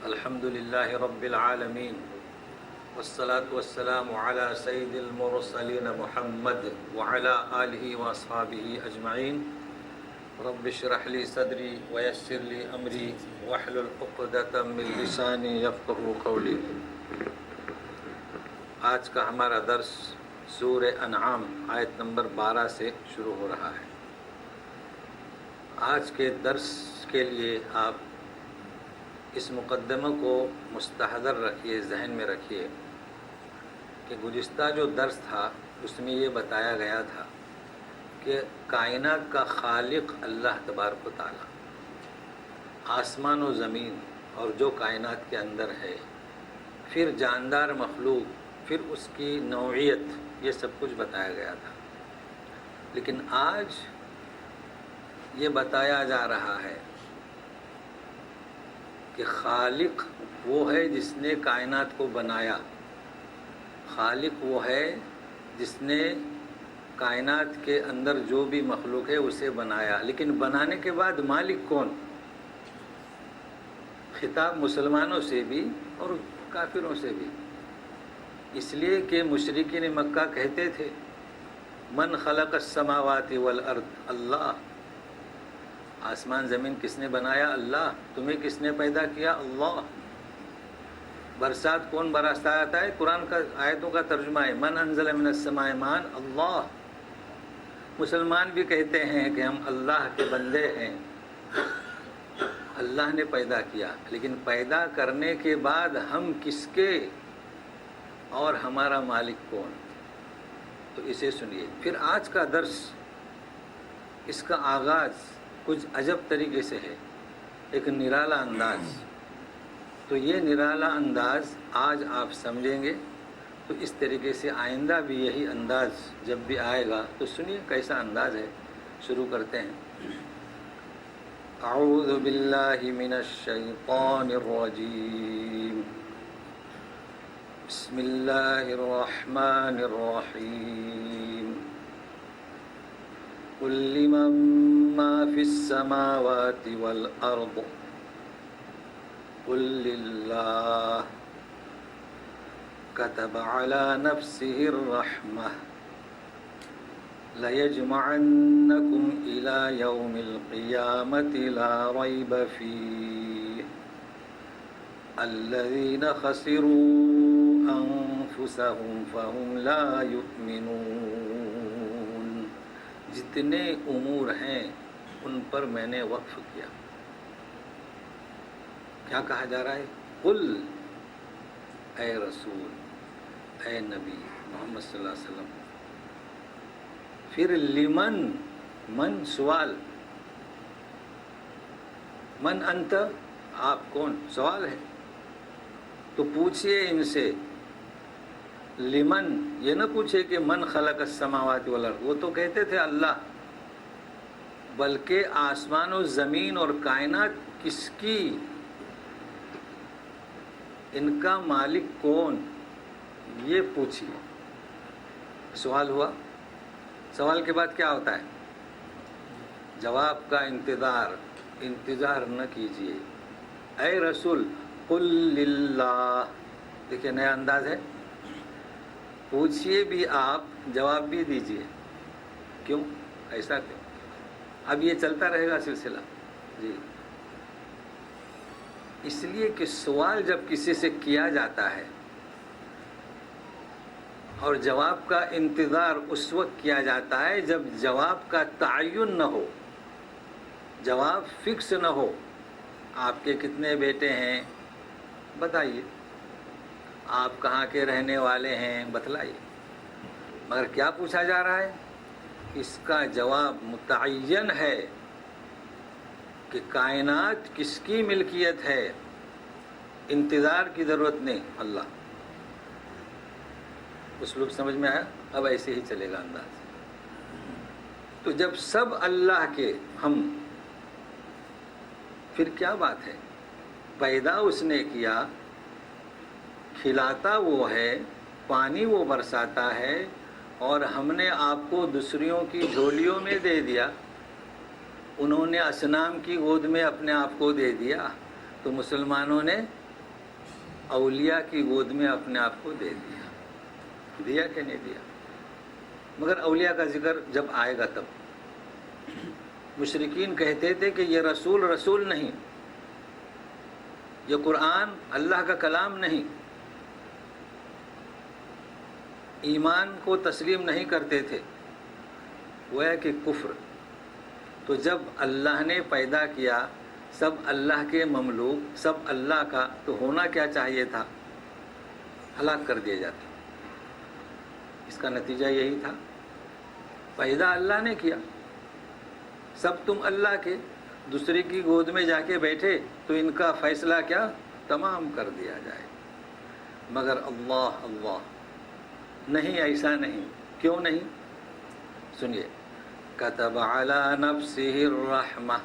الحمد للہ رب العالمین والصلاة والسلام علی سید المرسلین محمد وعلی آلہ واصحابہ اجمعین رب اشرح لی صدری ویسر لی امری واحلل عقدۃ من لسانی یفقہوا قولی۔ آج کا ہمارا درس سورہ انعام آیت نمبر 12 سے شروع ہو رہا ہے۔ آج کے درس کے لیے آپ اس مقدمہ کو مستحضر رکھیے، ذہن میں رکھیے کہ گزشتہ جو درس تھا اس میں یہ بتایا گیا تھا کہ کائنات کا خالق اللہ تبارک و تعالیٰ، آسمان و زمین اور جو کائنات کے اندر ہے، پھر جاندار مخلوق، پھر اس کی نوعیت، یہ سب کچھ بتایا گیا تھا۔ لیکن آج یہ بتایا جا رہا ہے کہ خالق وہ ہے جس نے کائنات کو بنایا، خالق وہ ہے جس نے کائنات کے اندر جو بھی مخلوق ہے اسے بنایا، لیکن بنانے کے بعد مالک کون؟ خطاب مسلمانوں سے بھی اور کافروں سے بھی، اس لیے کہ مشرکین مکہ کہتے تھے من خلق السماوات والارض، اللہ، آسمان زمین کس نے بنایا؟ اللہ۔ تمہیں کس نے پیدا کیا؟ اللہ۔ برسات کون برساتا ہے؟ قرآن کا آیتوں کا ترجمہ ہے من انزل من السماء ماء، اللہ۔ مسلمان بھی کہتے ہیں کہ ہم اللہ کے بندے ہیں، اللہ نے پیدا کیا، لیکن پیدا کرنے کے بعد ہم کس کے اور ہمارا مالک کون؟ تو اسے سنیے۔ پھر آج کا درس، اس کا آغاز کچھ عجب طریقے سے ہے، ایک نرالا انداز۔ تو یہ نرالا انداز آج آپ سمجھیں گے تو اس طریقے سے آئندہ بھی یہی انداز جب بھی آئے گا تو سنیے کیسا انداز ہے۔ شروع کرتے ہیں۔ اعوذ باللہ من الشیطان الرجیم، بسم اللہ الرحمن الرحیم، قل لمن ما فی السماوات والارض قل للہ كتب على نفسه الرحمة ليجمعنكم إلى يوم القيامة لا ريب فيه الذين خسروا أنفسهم فهم لا يؤمنون۔ جتنے امور ہیں ان پر میں نے وقف کیا۔ کیا کہا جا رہا ہے؟ قل، اے رسول، اے نبی محمد صلی اللہ علیہ وسلم۔ پھر لمن، من سوال، من انت، آپ کون؟ سوال ہے، تو پوچھئے ان سے۔ لمن، یہ نہ پوچھے کہ من خلق السماوات والارض، وہ تو کہتے تھے اللہ، بلکہ آسمان و زمین اور کائنات کس کی، ان کا مالک کون، یہ پوچھیے۔ سوال ہوا، سوال کے بعد کیا ہوتا ہے؟ جواب کا انتظار نہ کیجیے۔ اے رسول قل للہ، دیکھیے نیا انداز ہے، پوچھئے بھی آپ، جواب بھی دیجیے۔ کیوں؟ ایسا کیوں؟ اب یہ چلتا رہے گا سلسلہ، جی۔ اس لیے کہ سوال جب کسی سے کیا جاتا ہے اور جواب کا انتظار اس وقت کیا جاتا ہے جب جواب کا تعین نہ ہو، جواب فکس نہ ہو۔ آپ کے کتنے بیٹے ہیں؟ بتائیے۔ آپ کہاں کے رہنے والے ہیں؟ بتلائیے۔ مگر کیا پوچھا جا رہا ہے؟ اس کا جواب متعین ہے کہ کائنات کس کی ملکیت ہے، انتظار کی ضرورت نہیں، اللہ۔ اسلوب سمجھ میں آیا؟ اب ایسے ہی چلے گا انداز۔ تو جب سب اللہ کے ہم، پھر کیا بات ہے؟ پیدا اس نے کیا، کھلاتا وہ ہے، پانی وہ برساتا ہے، اور ہم نے آپ کو دوسریوں کی جھولیوں میں دے دیا، انہوں نے اصنام کی گود میں اپنے آپ کو دے دیا، تو مسلمانوں نے اولیاء کی گود میں اپنے آپ کو دے دیا کہ نہیں دیا؟ مگر اولیاء کا ذکر جب آئے گا تب مشرکین کہتے تھے کہ یہ رسول نہیں، یہ قرآن اللہ کا کلام نہیں، ایمان کو تسلیم نہیں کرتے تھے، وہ ہے کہ کفر۔ تو جب اللہ نے پیدا کیا سب اللہ کے مملوک، سب اللہ کا، تو ہونا کیا چاہیے تھا؟ ہلاک کر دیا جاتا۔ اس کا نتیجہ یہی تھا، پیدا اللہ نے کیا، سب تم اللہ کے، دوسرے کی گود میں جا کے بیٹھے تو ان کا فیصلہ کیا؟ تمام کر دیا جائے۔ مگر اللہ نہیں، ایسا نہیں۔ کیوں نہیں؟ سنیے، کتب علی نفسہ الرحمہ،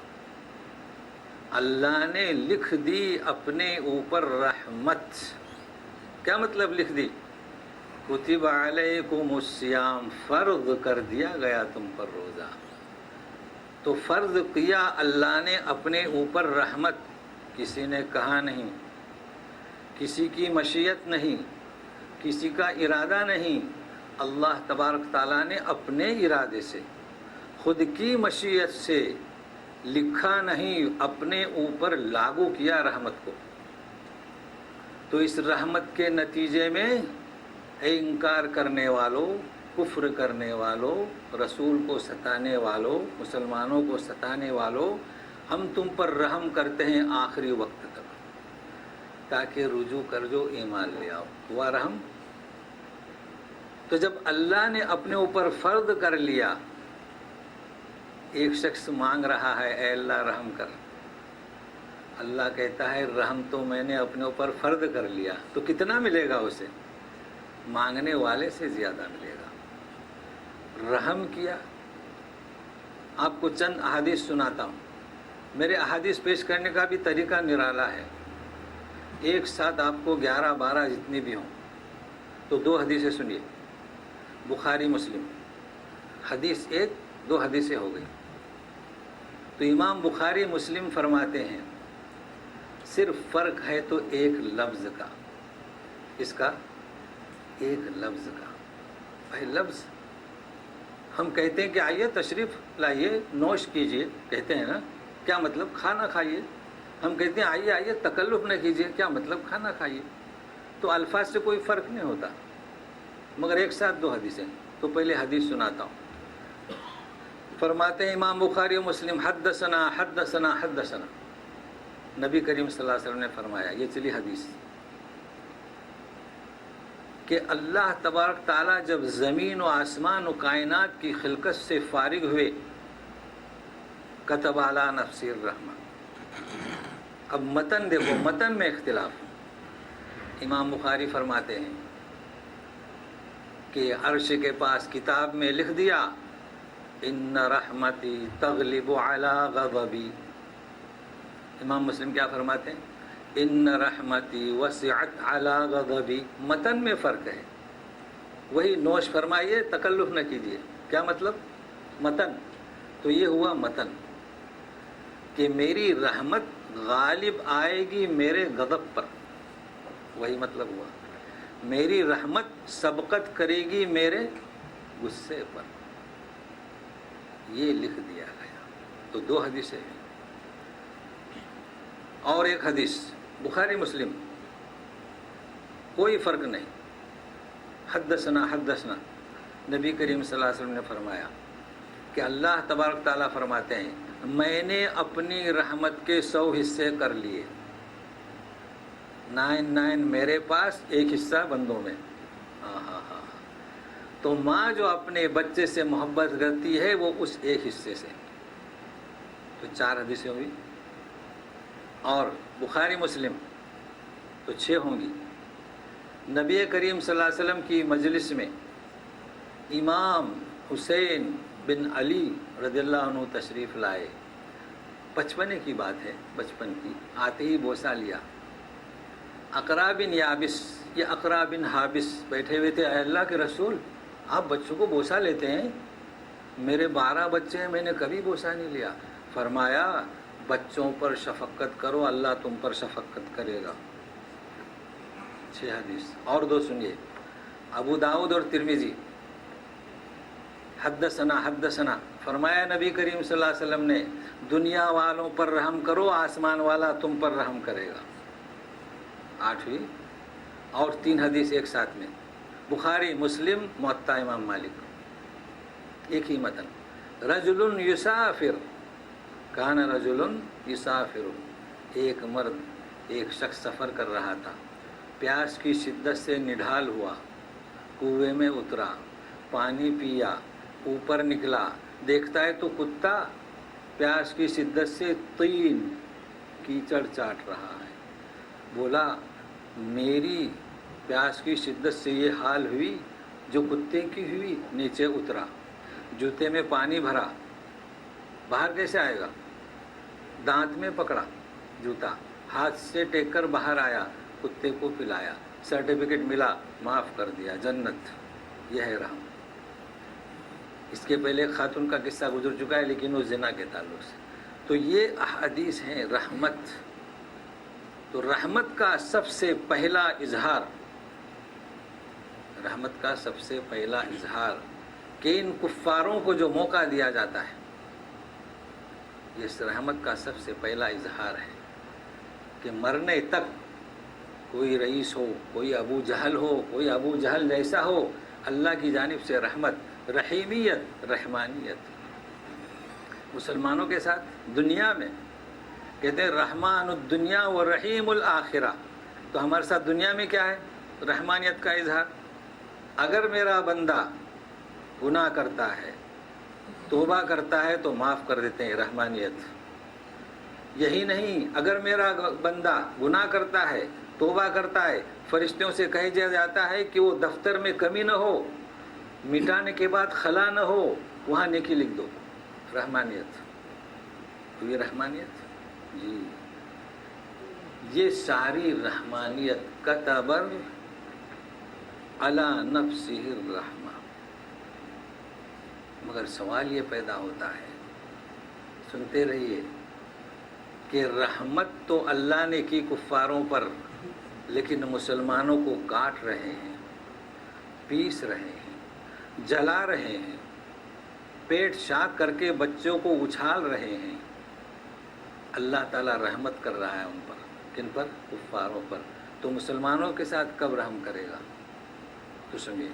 اللہ نے لکھ دی اپنے اوپر رحمت۔ کیا مطلب لکھ دی؟ کتب علیکم الصیام، فرض کر دیا گیا تم پر روزہ۔ تو فرض کیا اللہ نے اپنے اوپر رحمت، کسی نے کہا نہیں، کسی کی مشیت نہیں، کسی کا ارادہ نہیں، اللہ تبارک تعالیٰ نے اپنے ارادے سے، خود کی مشیت سے لکھا نہیں، اپنے اوپر لاگو کیا رحمت کو۔ تو اس رحمت کے نتیجے میں انکار کرنے والوں، کفر کرنے والوں، رسول کو ستانے والوں، مسلمانوں کو ستانے والوں، ہم تم پر رحم کرتے ہیں آخری وقت تک، تاکہ رجوع کر جو ایمان لے آؤ۔ ہوا رحم؟ تو جب اللہ نے اپنے اوپر فرض کر لیا، ایک شخص مانگ رہا ہے اے اللہ رحم کر، اللہ کہتا ہے رحم تو میں نے اپنے اوپر فرض کر لیا، تو کتنا ملے گا اسے؟ مانگنے والے سے زیادہ ملے گا۔ رحم کیا۔ آپ کو چند احادیث سناتا ہوں، میرے احادیث پیش کرنے کا بھی طریقہ نرالا ہے، ایک ساتھ آپ کو 11-12 جتنی بھی ہوں، تو 2 حدیثیں سنیے، بخاری مسلم، حدیث 1 2 حدیثیں ہو گئی۔ تو امام بخاری مسلم فرماتے ہیں صرف فرق ہے تو ایک لفظ کا، اس کا ایک لفظ کا۔ بھائی لفظ، ہم کہتے ہیں کہ آئیے تشریف لائیے، نوش کیجئے، کہتے ہیں نا، کیا مطلب؟ کھانا کھائیے۔ ہم کہتے ہیں آئیے آئیے تکلف نہ کیجئے، کیا مطلب؟ کھانا کھائیے۔ تو الفاظ سے کوئی فرق نہیں ہوتا، مگر ایک ساتھ 2 حدیثیں۔ تو پہلے حدیث سناتا ہوں۔ فرماتے ہیں امام بخاری و مسلم، حدثنا حدثنا حدثنا، نبی کریم صلی اللہ علیہ وسلم نے فرمایا، یہ چلی حدیث، کہ اللہ تبارک تعالیٰ جب زمین و آسمان و کائنات کی خلقت سے فارغ ہوئے، کتب علی نفسہ الرحمہ۔ اب متن دیکھو، متن میں اختلاف۔ امام بخاری فرماتے ہیں کہ عرش کے پاس کتاب میں لکھ دیا، ان رحمتی تغلب علی غضبی۔ امام مسلم کیا فرماتے ہیں؟ ان رحمتی وسعت علی غضبی۔ متن میں فرق ہے، وہی نوش فرمائیے، تکلف نہ کیجیے۔ کیا مطلب؟ متن تو یہ ہوا متن کہ میری رحمت غالب آئے گی میرے غضب پر، وہی مطلب ہوا، میری رحمت سبقت کرے گی میرے غصے پر، یہ لکھ دیا گیا۔ تو 2 حدیثیں ہیں، اور ایک حدیث بخاری مسلم، کوئی فرق نہیں، حدثنا حدثنا، نبی کریم صلی اللہ علیہ وسلم نے فرمایا کہ اللہ تبارک تعالیٰ فرماتے ہیں میں نے اپنی رحمت کے 100 حصے کر لیے، 99 میرے پاس، 1 حصہ بندوں میں۔ تو ماں جو اپنے بچے سے محبت کرتی ہے وہ اس 1 حصے سے۔ تو 4 حدیثیں ہوئی، اور بخاری مسلم تو 6 ہوں گی۔ نبی کریم صلی اللہ علیہ وسلم کی مجلس میں امام حسین بن علی رضی اللہ عنہ تشریف لائے، بچپنے کی بات ہے، بچپن کی، آتے ہی بوسہ لیا۔ اقرا بن یابس، یہ اقرا بن حابس بیٹھے ہوئے تھے، اے اللہ کے رسول آپ بچوں کو بوسہ لیتے ہیں؟ میرے 12 بچے ہیں، میں نے کبھی بوسہ نہیں لیا۔ فرمایا بچوں پر شفقت کرو، اللہ تم پر شفقت کرے گا۔ 6 حدیث اور 2 سنیے. ابو داؤد اور ترمذی. حدثنا فرمایا نبی کریم صلی اللہ علیہ وسلم نے دنیا والوں پر رحم کرو آسمان والا تم پر رحم کرے گا. 8ویں اور 3 حدیث ایک ساتھ میں. بخاری مسلم موطا امام مالک ایک ہی متن. رجل یسافر کان رجل یسافر. ایک مرد ایک شخص سفر کر رہا تھا. پیاس کی شدت سے نڈھال ہوا. کنویں میں اترا پانی پیا اوپر نکلا دیکھتا ہے تو کتا پیاس کی شدت سے طین کیچڑ چاٹ رہا ہے. بولا میری پیاس کی شدت سے یہ حال ہوئی جو کتے کی ہوئی. نیچے اترا جوتے میں پانی بھرا. باہر کیسے آئے گا؟ دانت میں پکڑا جوتا ہاتھ سے ٹیک کر باہر آیا کتے کو پلایا سرٹیفکیٹ ملا معاف کر دیا جنت. یہ ہے رحم. اس کے پہلے ایک خاتون کا قصہ گزر چکا ہے لیکن وہ زنا کے تعلق سے. تو یہ احادیث ہیں رحمت. تو رحمت کا سب سے پہلا اظہار کہ ان کفاروں کو جو موقع دیا جاتا ہے یہ اس رحمت کا سب سے پہلا اظہار ہے کہ مرنے تک کوئی رئیس ہو کوئی ابو جہل ہو کوئی ابو جہل جیسا ہو اللہ کی جانب سے رحمت رحیمیت رحمانیت. مسلمانوں کے ساتھ دنیا میں کہتے ہیں رحمان الدنیا و رحیم الآخرہ. تو ہمارے ساتھ دنیا میں کیا ہے؟ رحمانیت کا اظہار. اگر میرا بندہ گناہ کرتا ہے توبہ کرتا ہے تو معاف کر دیتے ہیں رحمانیت. یہی نہیں اگر میرا بندہ گناہ کرتا ہے توبہ کرتا ہے فرشتوں سے کہہ دیا جاتا ہے کہ وہ دفتر میں کمی نہ ہو مٹانے کے بعد خلا نہ ہو وہاں نیکی لکھ دو. رحمانیت. تو یہ رحمانیت جی یہ ساری رحمانیت کتبر علی نفسہ الرحمہ. مگر سوال یہ پیدا ہوتا ہے سنتے رہیے کہ رحمت تو اللہ نے کی کفاروں پر لیکن مسلمانوں کو کاٹ رہے ہیں پیس رہے ہیں جلا رہے ہیں پیٹ شاک کر کے بچوں کو اچھال رہے ہیں. اللہ تعالیٰ رحمت کر رہا ہے ان پر. کن پر؟ کفاروں پر. تو مسلمانوں کے ساتھ کب رحم کرے گا؟ تو سنیے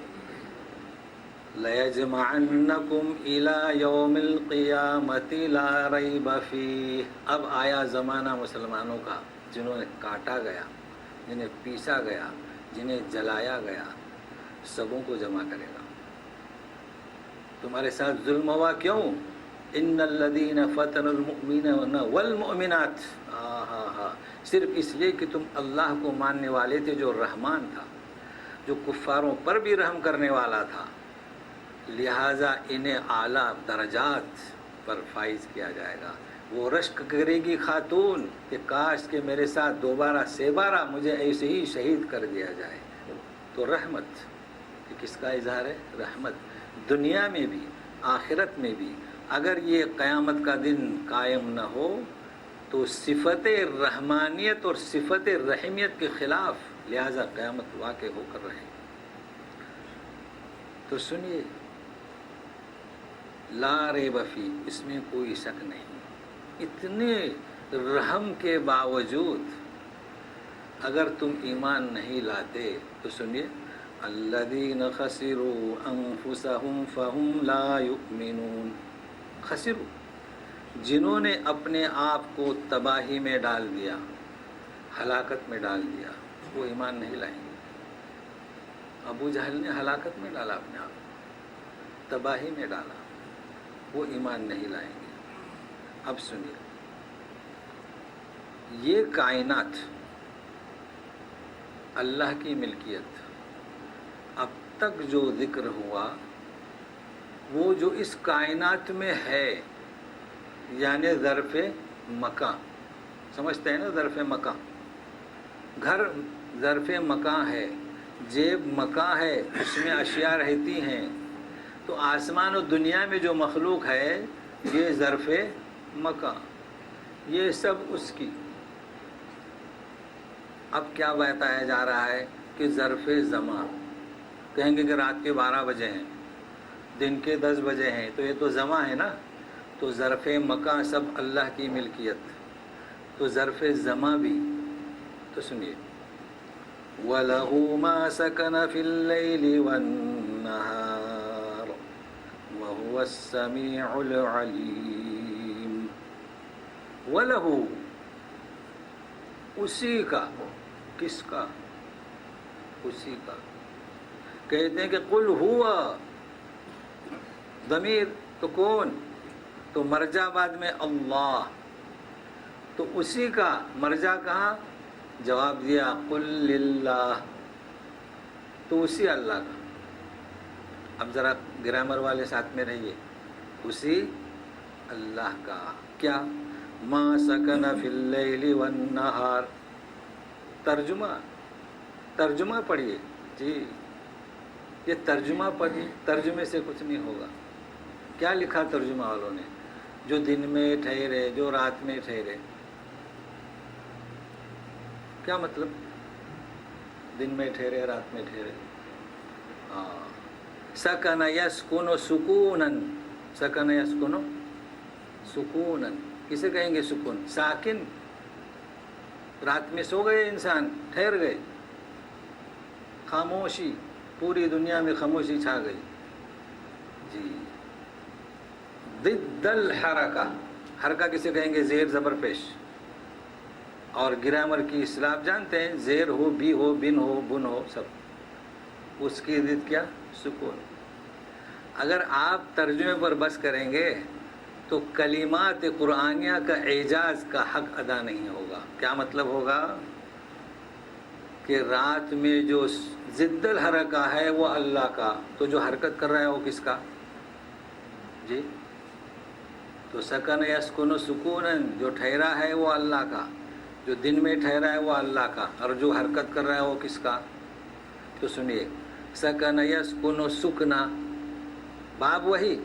لَيَجْمَعَنَّكُمْ إِلَى يَوْمِ الْقِيَامَةِ لَا رَيْبَ فِيهِ. اب آیا زمانہ مسلمانوں کا جنہوں نے کاٹا گیا جنہیں پیسا گیا جنہیں جلایا گیا سبوں کو جمع کرے گا. تمہارے ساتھ ظلم ہوا کیوں؟ ان الذین فتنوا المؤمنین والمؤمنات. صرف اس لیے کہ تم اللہ کو ماننے والے تھے جو رحمان تھا جو کفاروں پر بھی رحم کرنے والا تھا لہٰذا انہیں اعلیٰ درجات پر فائز کیا جائے گا. وہ رشک کرے گی خاتون کہ کاش کہ میرے ساتھ دوبارہ سیبارہ مجھے ایسے ہی شہید کر دیا جائے. تو رحمت کہ کس کا اظہار ہے؟ رحمت. دنیا میں بھی آخرت میں بھی اگر یہ قیامت کا دن قائم نہ ہو تو صفت رحمانیت اور صفت رحمیت کے خلاف لہذا قیامت واقع ہو کر رہے. تو سنیے لا ریب فی اس میں کوئی شک نہیں. اتنے رحم کے باوجود اگر تم ایمان نہیں لاتے تو سنیے الذین خسروا انفسهم فهم لا یؤمنون. خسروا جنہوں نے اپنے آپ کو تباہی میں ڈال دیا ہلاکت میں ڈال دیا وہ ایمان نہیں لائیں گے. ابو جہل نے ہلاکت میں ڈالا اپنے آپ کو تباہی میں ڈالا وہ ایمان نہیں لائیں گے. اب سنیے یہ کائنات اللہ کی ملکیت اب تک جو ذکر ہوا وہ جو اس کائنات میں ہے یعنی ظرف مکان سمجھتے ہیں نا ظرف مکان. گھر ظرف مکان ہے جیب مکان ہے اس میں اشیاء رہتی ہیں. تو آسمان و دنیا میں جو مخلوق ہے یہ ظرف مکان یہ سب اس کی. اب کیا بتایا جا رہا ہے کہ ظرف زمان کہیں گے کہ رات کے 12 بجے ہیں، دن کے 10 بجے ہیں، تو یہ تو زمان ہے نا، تو ظرف مکان سب اللہ کی ملکیت، تو ظرف زمان بھی. تو سنیے وَلَهُ مَا سَكَنَ فِي اللَّيْلِ وَالنَّهَارِ وَهُوَ السَّمِيعُ الْعَلِيمُ. وَلَهُ اسی کا، کس کا؟ اسی کا. کہتے ہیں کہ قل ہوا، ضمیر تو کون؟ تو مرجع بعد میں اللہ، تو اسی کا مرجع کہاں؟ جواب دیا قل للہ، تو اسی اللہ کا. اب ذرا گرامر والے ساتھ میں رہیے. اسی اللہ کا کیا؟ ما سکن فی اللیل والنہار. ترجمہ پڑھیے جی، یہ ترجمہ پڑھیے، ترجمے سے کچھ نہیں ہوگا. کیا لکھا ترجمہ والوں نے؟ جو دن میں ٹھہرے، جو رات میں ٹھہرے. کیا مطلب؟ دن میں ٹھہرے، رات میں ٹھہرے. سکن یسکن سکونن، سکن یسکن سکونن. کسے کہیں گے سکون؟ ساکن. رات میں سو گئے انسان، ٹھہر گئے، خاموشی، پوری دنیا میں خاموشی چھا گئی. جی. ضد الحرکہ، حرکہ کسے کہیں گے؟ زیر زبر پیش. اور گرامر کی اصطلاح جانتے ہیں، زیر ہو، بھی ہو، بن ہو، بن ہو، سب. اس کی ضد کیا؟ سکون. اگر آپ ترجمے پر بس کریں گے تو کلمات قرآنیہ کا اعجاز کا حق ادا نہیں ہوگا. کیا مطلب ہوگا؟ کہ رات میں جو ضد الحرکہ ہے وہ اللہ کا، تو جو حرکت کر رہا ہے وہ کس کا؟ جی. تو سکن یسکن سکونن، جو ٹھہرا ہے وہ اللہ کا، جو دن میں ٹھہرا ہے وہ اللہ کا، اور جو حرکت کر رہا ہے وہ کس کا؟ تو سنیے سکن یسکن سکنا، باب وہی،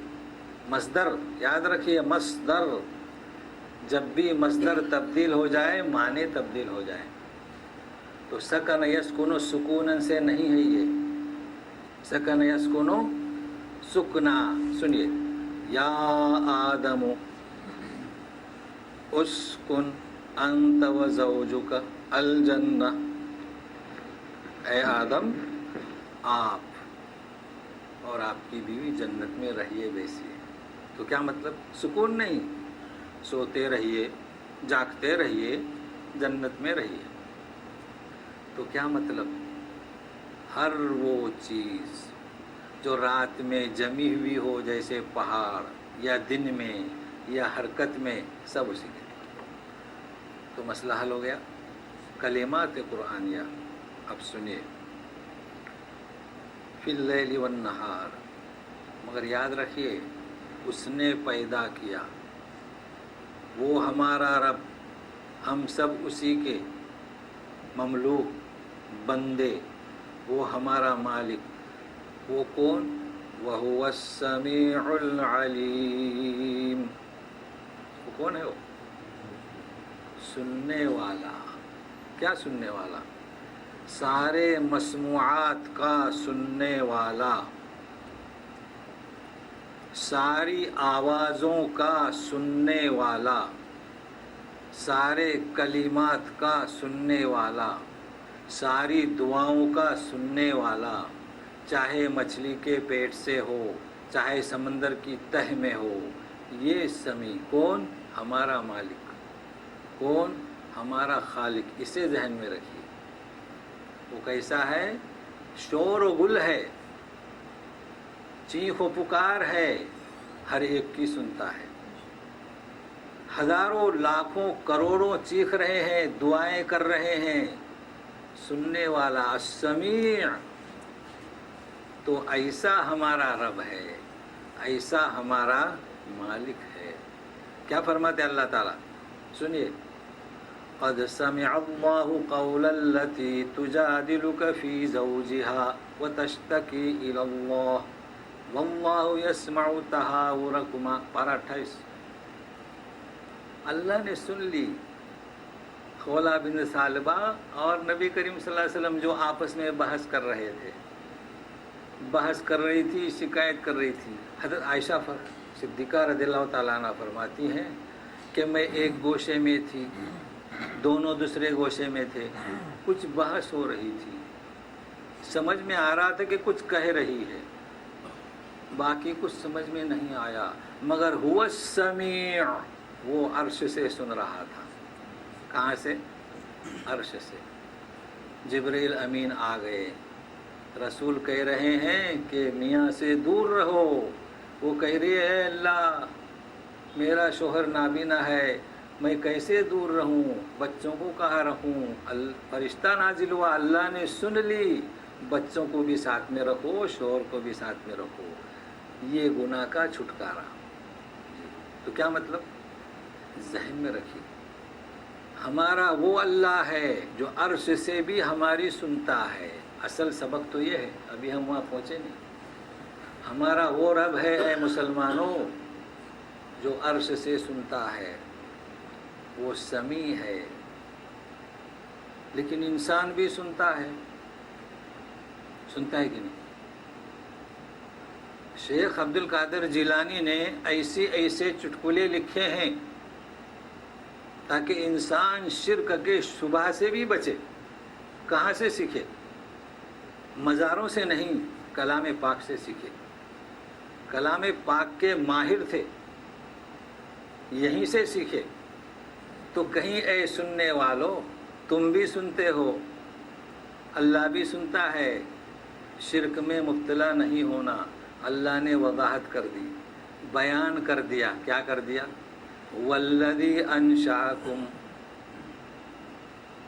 مصدر یاد رکھیے. مصدر جب بھی مصدر تبدیل ہو جائے معنی تبدیل ہو جائے. تو سکن یسکن سکونن سے نہیں ہے یہ، سکن یسکن سکنا. سنیے یا آدم اسکن انت و زوجک الجنہ، اے آدم آپ اور آپ کی بیوی جنت میں رہیے بیسیے. تو کیا مطلب؟ سکون نہیں، سوتے رہیے، جاگتے رہیے، جنت میں رہیے. تو کیا مطلب؟ ہر وہ چیز جو رات میں جمی ہوئی ہو جیسے پہاڑ، یا دن میں یا حرکت میں، سب اسی کے. تو مسئلہ حل ہو گیا. کلمات قرآنیہ. اب سنیے فی اللیل والنہار، مگر یاد رکھیے اس نے پیدا کیا، وہ ہمارا رب، ہم سب اسی کے مملوک بندے، وہ ہمارا مالک. وہ کون؟ وَهُوَ السَّمِيعُ الْعَلِيمُ. وہ کون ہے؟ وہ سننے والا. کیا سننے والا؟ سارے مسموعات کا سننے والا، ساری آوازوں کا سننے والا، سارے کلمات کا سننے والا، ساری دعاؤں کا سننے والا، چاہے مچھلی کے پیٹ سے ہو، چاہے سمندر کی تہ میں ہو. یہ سمیع کون؟ ہمارا مالک. کون؟ ہمارا خالق. اسے ذہن میں رکھیے. وہ کیسا ہے؟ شور و گل ہے، چیخ و پکار ہے، ہر ایک کی سنتا ہے. ہزاروں لاکھوں کروڑوں چیخ رہے ہیں، دعائیں کر رہے ہیں، سننے والا السمیع. تو ایسا ہمارا رب ہے، ایسا ہمارا مالک ہے. کیا فرماتے اللہ تعالیٰ؟ سنیے قد سمع اللہ قول التي تجادلك في زوجها وتشتكي الى اللہ واللہ يسمع تحاوركما. پارہ 28. اللہ نے سن لی خولا بن ثعلبہ اور نبی کریم صلی اللہ علیہ وسلم جو آپس میں بحث کر رہے تھے، بحث کر رہی تھی، شکایت کر رہی تھی. حضرت عائشہ صدیقہ رضی اللہ تعالیٰ عنہ فرماتی ہیں کہ میں ایک گوشے میں تھی، دونوں دوسرے گوشے میں تھے، کچھ بحث ہو رہی تھی، سمجھ میں آ رہا تھا کہ کچھ کہہ رہی ہے، باقی کچھ سمجھ میں نہیں آیا، مگر هو السمیع، وہ عرش سے سن رہا تھا. کہاں سے؟ عرش سے. جبریل امین آ گئے، رسول کہہ رہے ہیں کہ میاں سے دور رہو. وہ کہہ رہی ہے اللہ میرا شوہر نابینا ہے، میں کیسے دور رہوں، بچوں کو کہاں رکھوں. فرشتہ نازل ہوا، اللہ نے سن لی، بچوں کو بھی ساتھ میں رکھو، شوہر کو بھی ساتھ میں رکھو، یہ گناہ کا چھٹکارا. تو کیا مطلب؟ ذہن میں رکھیے ہمارا وہ اللہ ہے جو عرش سے بھی ہماری سنتا ہے. اصل سبق تو یہ ہے، ابھی ہم وہاں پہنچے نہیں. ہمارا وہ رب ہے اے مسلمانوں جو عرش سے سنتا ہے، وہ سمیع ہے. لیکن انسان بھی سنتا ہے کہ نہیں؟ شیخ عبد القادر جیلانی نے ایسے چٹکلے لکھے ہیں تاکہ انسان شرک کے شبہ سے بھی بچے. کہاں سے سیکھے؟ مزاروں سے نہیں، کلام پاک سے سیکھے. کلام پاک کے ماہر تھے، یہیں سے سیکھے. تو کہیں اے سننے والو تم بھی سنتے ہو، اللہ بھی سنتا ہے، شرک میں مبتلا نہیں ہونا. اللہ نے وضاحت کر دی، بیان کر دیا. کیا کر دیا؟ والذی انشأکم،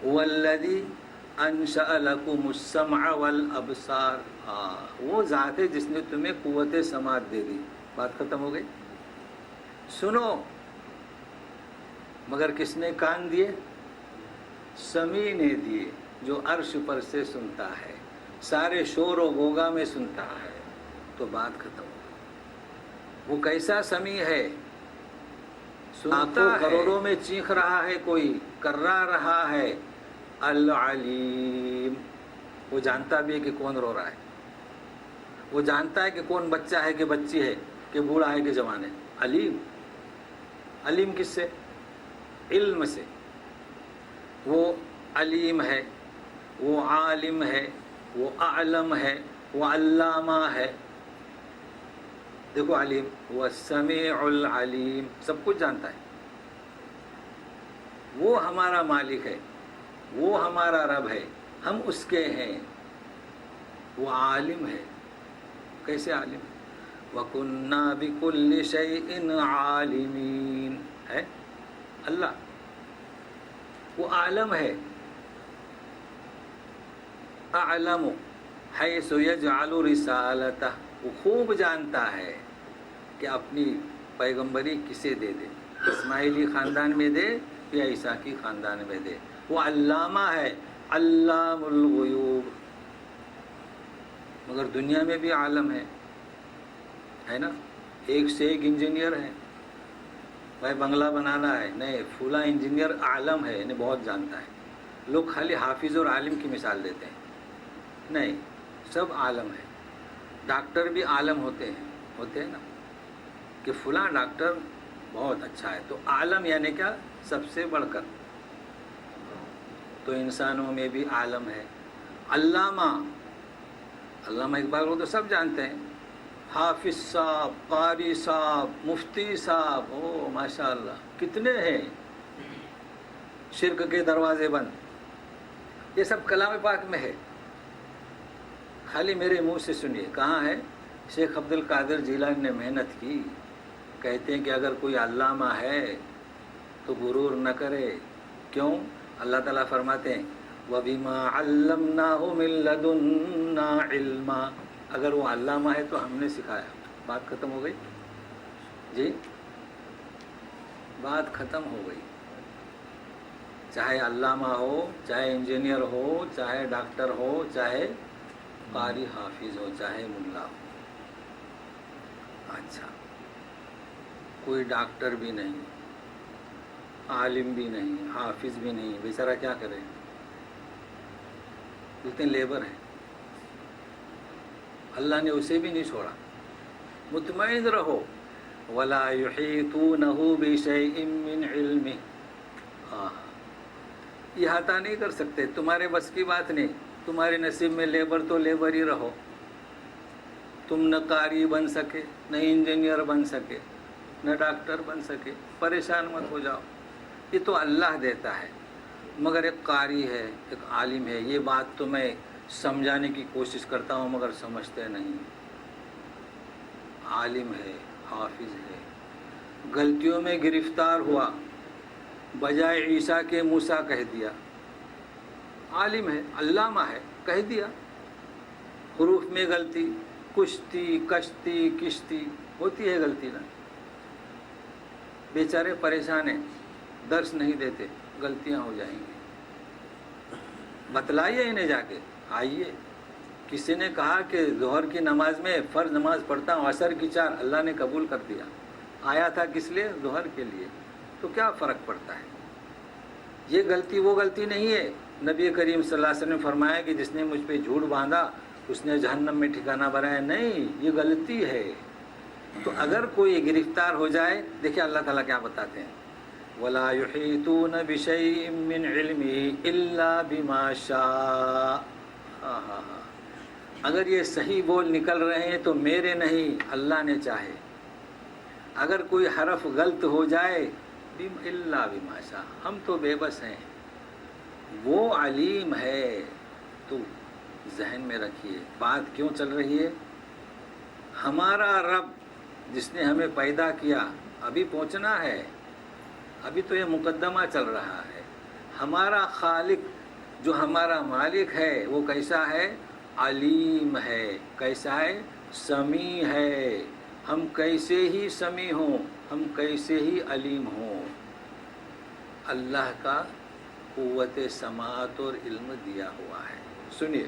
والذی انشأ لکم السمع والابصار. وہ ذات ہے جس نے تمہیں قوت سماعت دے دی. بات ختم ہو گئی. سنو، مگر کس نے کان دیے؟ سمیع نے دیے، جو عرش پر سے سنتا ہے، سارے شور و غوغا میں سنتا ہے. تو بات ختم ہو گئی. وہ کیسا سمیع ہے؟ سنتا ہے، کروڑوں میں چیخ رہا ہے، کوئی کرا رہا ہے. العلیم، وہ جانتا بھی ہے کہ کون رو رہا ہے، وہ جانتا ہے کہ کون بچہ ہے کہ بچی ہے کہ بوڑھا ہے کہ جوان ہے. علیم. علیم کس سے؟ علم سے. وہ علیم ہے، وہ عالم ہے، وہ اعلم ہے، وہ علامہ ہے. دیکھو علیم، وہ سمیع العلیم، سب کچھ جانتا ہے. وہ ہمارا مالک ہے، وہ ہمارا رب ہے، ہم اس کے ہیں. وہ عالم ہے. کیسے عالم ہے؟ وَكُنَّا بِكُلِّ شَيْءٍ عَالِمِينَ ہے اللہ. وہ عالم ہے. اعلم حیث یجعل رسالتہ، وہ خوب جانتا ہے کہ اپنی پیغمبری کسے دے دے، اسماعیلی خاندان میں دے یا اسحاقی خاندان میں دے. وہ علامہ ہے، علام الغیوب. مگر دنیا میں بھی عالم ہے نا. ایک سے ایک انجینئر ہے. بھائی بنگلہ بنانا ہے، نہیں فلاں انجینئر عالم ہے، انہیں بہت جانتا ہے. لوگ خالی حافظ اور عالم کی مثال دیتے ہیں، نہیں، سب عالم ہے. ڈاکٹر بھی عالم ہوتے ہیں نا، کہ فلاں ڈاکٹر بہت اچھا ہے. تو عالم یعنی کیا؟ سب سے بڑھ کر. تو انسانوں میں بھی عالم ہے. علامہ اقبال کو تو سب جانتے ہیں. حافظ صاحب، قاری صاحب، مفتی صاحب، او ماشاء اللہ کتنے ہیں. شرک کے دروازے بند، یہ سب کلام پاک میں ہے. خالی میرے منہ سے سنیے. کہاں ہے؟ شیخ عبد القادر جیلانی نے محنت کی. کہتے ہیں کہ اگر کوئی علامہ ہے تو غرور نہ کرے. کیوں؟ اللہ تعالیٰ فرماتے ہیں وَبِمَا عَلَّمْنَاهُ مِن لَّدُنَّا عِلْمًا. اگر وہ علامہ ہے تو ہم نے سکھایا. بات ختم ہو گئی جی، بات ختم ہو گئی. چاہے علامہ ہو، چاہے انجینئر ہو، چاہے ڈاکٹر ہو، چاہے قاری حافظ ہو، چاہے ملا ہو. اچھا، کوئی ڈاکٹر بھی نہیں، عالم بھی نہیں، حافظ بھی نہیں، بیچارہ کیا کرے؟ بولتے ہیں لیبر ہے. اللہ نے اسے بھی نہیں چھوڑا. مطمئن رہو. وَلَا يُحِيطُونَهُ بِشَيْءٍ مِّنْ عِلْمِهِ. احاطہ نہیں کر سکتے، تمہارے بس کی بات نہیں. تمہارے نصیب میں لیبر تو لیبر ہی رہو. تم نہ قاری بن سکے، نہ انجینئر بن سکے، نہ ڈاکٹر بن سکے. پریشان مت ہو جاؤ، یہ تو اللہ دیتا ہے. مگر ایک قاری ہے، ایک عالم ہے. یہ بات تو میں سمجھانے کی کوشش کرتا ہوں مگر سمجھتے نہیں. عالم ہے، حافظ ہے، غلطیوں میں گرفتار ہوا، بجائے عیسیٰ کے موسیٰ کہہ دیا. عالم ہے، علامہ ہے، کہہ دیا. حروف میں غلطی، کشتی کشتی کشتی ہوتی ہے غلطی نا. بیچارے پریشان ہیں، درس نہیں دیتے، غلطیاں ہو جائیں گی. بتلائیے انہیں جا کے. آئیے. کسی نے کہا کہ ظہر کی نماز میں فرض نماز پڑھتا ہوں، عصر کی 4، اللہ نے قبول کر دیا. آیا تھا کس لیے؟ ظہر کے لیے. تو کیا فرق پڑتا ہے؟ یہ غلطی وہ غلطی نہیں ہے. نبی کریم صلی اللہ علیہ وسلم نے فرمایا کہ جس نے مجھ پہ جھوٹ باندھا اس نے جہنم میں ٹھکانہ بنایا. نہیں، یہ غلطی ہے. تو اگر کوئی گرفتار ہو جائے، دیکھیں اللہ تعالیٰ کیا بتاتے ہیں. وَلَا يُحِيطُونَ بِشَيْءٍ مِّنْ عِلْمِهِ إِلَّا بِمَا شَاءَ. اگر یہ صحیح بول نکل رہے ہیں تو میرے نہیں، اللہ نے چاہے. اگر کوئی حرف غلط ہو جائے، إِلَّا بِمَا شَاءَ، ہم تو بے بس ہیں، وہ علیم ہے. تو ذہن میں رکھیے بات کیوں چل رہی ہے. ہمارا رب جس نے ہمیں پیدا کیا، ابھی پہنچنا ہے، ابھی تو یہ مقدمہ چل رہا ہے. ہمارا خالق جو ہمارا مالک ہے وہ کیسا ہے؟ علیم ہے. کیسا ہے؟ سمیع ہے. ہم کیسے ہی سمیع ہوں، ہم کیسے ہی علیم ہوں. اللہ کا قوت سماعت اور علم دیا ہوا ہے. سنیے،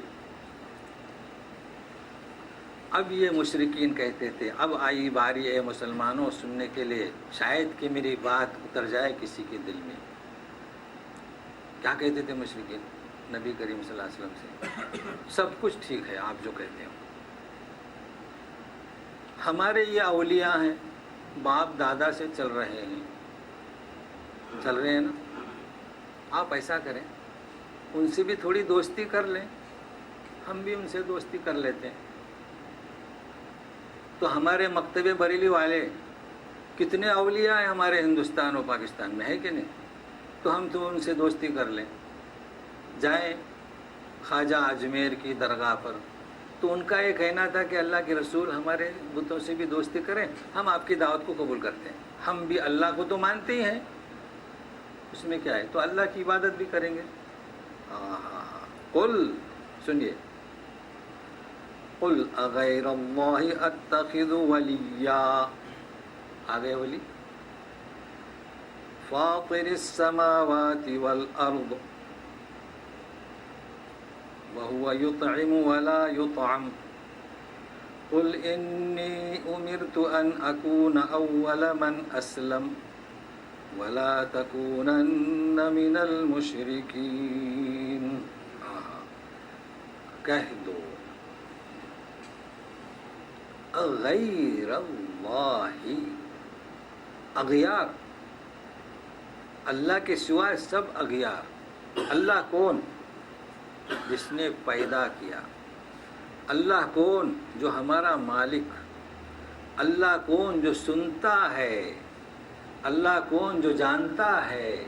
اب یہ مشرکین کہتے تھے، اب آئی باری ہے مسلمانوں سننے کے لیے، شاید کہ میری بات اتر جائے کسی کے دل میں. کیا کہتے تھے مشرکین نبی کریم صلی اللہ علیہ وسلم سے؟ سب کچھ ٹھیک ہے آپ جو کہتے ہو، ہمارے یہ اولیاء ہیں، باپ دادا سے چل رہے ہیں نا. آپ ایسا کریں، ان سے بھی تھوڑی دوستی کر لیں، ہم بھی ان سے دوستی کر لیتے ہیں. تو ہمارے مکتب بریلی والے کتنے اولیاء ہیں ہمارے ہندوستان اور پاکستان میں، ہے کہ نہیں؟ تو ہم تو ان سے دوستی کر لیں. جائیں خواجہ اجمیر کی درگاہ پر، تو ان کا یہ کہنا تھا کہ اللہ کے رسول ہمارے بتوں سے بھی دوستی کریں، ہم آپ کی دعوت کو قبول کرتے ہیں. ہم بھی اللہ کو تو مانتے ہی ہیں، اس میں کیا ہے؟ تو اللہ کی عبادت بھی کریں گے. قل، سنیے، قل اغیر اللہ اتخذ ولیا. آگئے ولی. فاطر السماوات والارض وهو يطعم ولا يطعم. قل انی امرت ان اکون اول من اسلم ولا تکونن من المشرکین. کہہ دو، غیر اللہ، اغیار، اللہ کے سوا سب اغیار. اللہ کون؟ جس نے پیدا کیا. اللہ کون؟ جو ہمارا مالک. اللہ کون؟ جو سنتا ہے. اللہ کون؟ جو جانتا ہے.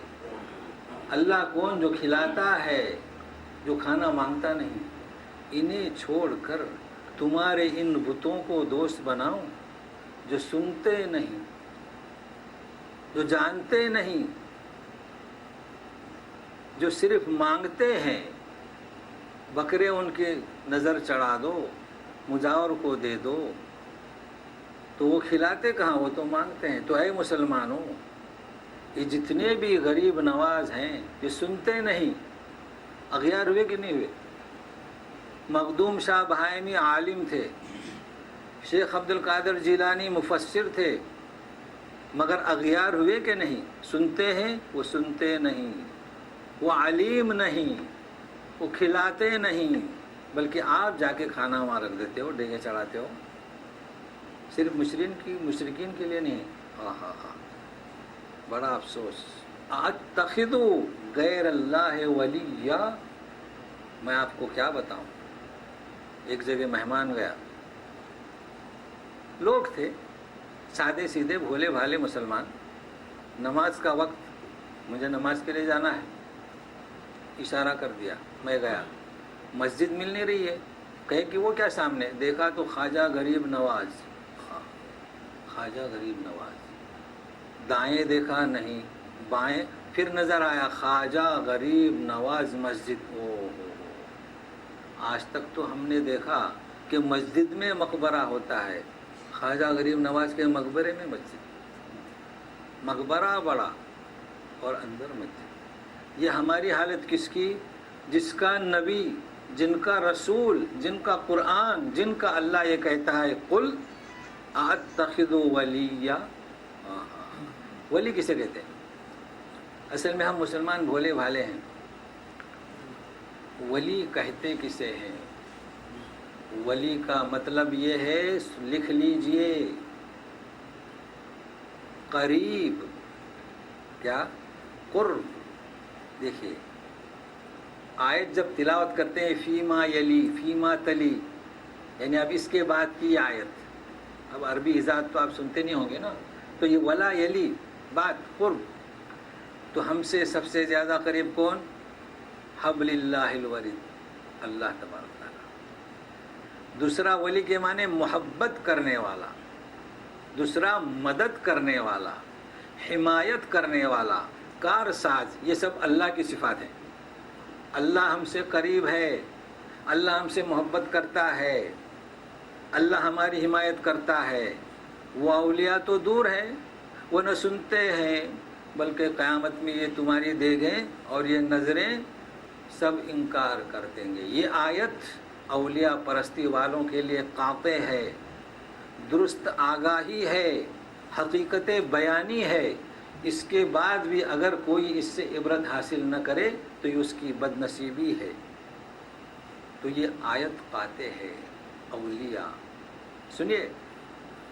اللہ کون؟ جو کھلاتا ہے، جو کھانا مانگتا نہیں. انہیں چھوڑ کر تمہارے ان بتوں کو دوست بناؤں جو سنتے نہیں، جو جانتے نہیں، جو صرف مانگتے ہیں. بکرے ان کے نظر چڑھا دو، مجاور کو دے دو، تو وہ کھلاتے کہاں، وہ تو مانگتے ہیں. تو اے مسلمانوں، یہ جتنے بھی غریب نواز ہیں یہ سنتے نہیں، اغیار ہوئے کہ نہیں ہوئے؟ مخدوم شاہ بہائمی عالم تھے، شیخ عبد القادر جیلانی مفسر تھے، مگر اغیار ہوئے کہ نہیں؟ سنتے ہیں وہ سنتے نہیں، وہ علیم نہیں، وہ کھلاتے نہیں، بلکہ آپ جا کے کھانا وہاں رکھ دیتے ہو، ڈیگے چڑھاتے ہو. صرف مشرکین کے لیے نہیں. ہاں ہاں ہاں، بڑا افسوس. اتخذو غیر اللہ ولیہ. میں آپ کو کیا بتاؤں، ایک جگہ مہمان گیا، لوگ تھے سادے سیدھے بھولے بھالے مسلمان. نماز کا وقت، مجھے نماز کے لیے جانا ہے، اشارہ کر دیا، میں گیا. مسجد مل نہیں رہی ہے، کہے کہ وہ کیا سامنے دیکھا تو خواجہ غریب نواز. خواجہ غریب نواز. دائیں دیکھا نہیں، بائیں پھر نظر آیا خواجہ غریب نواز مسجد. آج تک تو ہم نے دیکھا کہ مسجد میں مقبرہ ہوتا ہے، خواجہ غریب نواز کے مقبرے میں مسجد. مقبرہ بڑا اور اندر مسجد. یہ ہماری حالت کس کی؟ جس کا نبی، جن کا رسول، جن کا قرآن، جن کا اللہ یہ کہتا ہے قل اتخذوا ولیہ. ولی کسے کہتے ہیں؟ اصل میں ہم مسلمان بھولے بھالے ہیں. ولی کہتے کسے ہیں؟ ولی کا مطلب یہ ہے، لکھ لیجئے، قریب. کیا؟ قرب. دیکھیے آیت جب تلاوت کرتے ہیں فیما یلی، فیما تلی، یعنی اب اس کے بعد کی آیت. اب عربی اذاعت تو آپ سنتے نہیں ہوں گے نا، تو یہ ولا یلی بات قرب. تو ہم سے سب سے زیادہ قریب کون؟ حبل اللہ الورید، اللہ تبارک تعالیٰ. دوسرا ولی کے معنی محبت کرنے والا، دوسرا مدد کرنے والا، حمایت کرنے والا، کارساز. یہ سب اللہ کی صفات ہیں. اللہ ہم سے قریب ہے، اللہ ہم سے محبت کرتا ہے، اللہ ہماری حمایت کرتا ہے. وہ اولیاء تو دور ہیں، وہ نہ سنتے ہیں، بلکہ قیامت میں یہ تمہاری دیگیں اور یہ نظریں سب انکار کر دیں گے. یہ آیت اولیاء پرستی والوں کے لیے قاطع ہے، درست آگاہی ہے، حقیقت بیانی ہے. اس کے بعد بھی اگر کوئی اس سے عبرت حاصل نہ کرے تو یہ اس کی بد نصیبی ہے. تو یہ آیت قاطع ہے. اولیاء سنیے،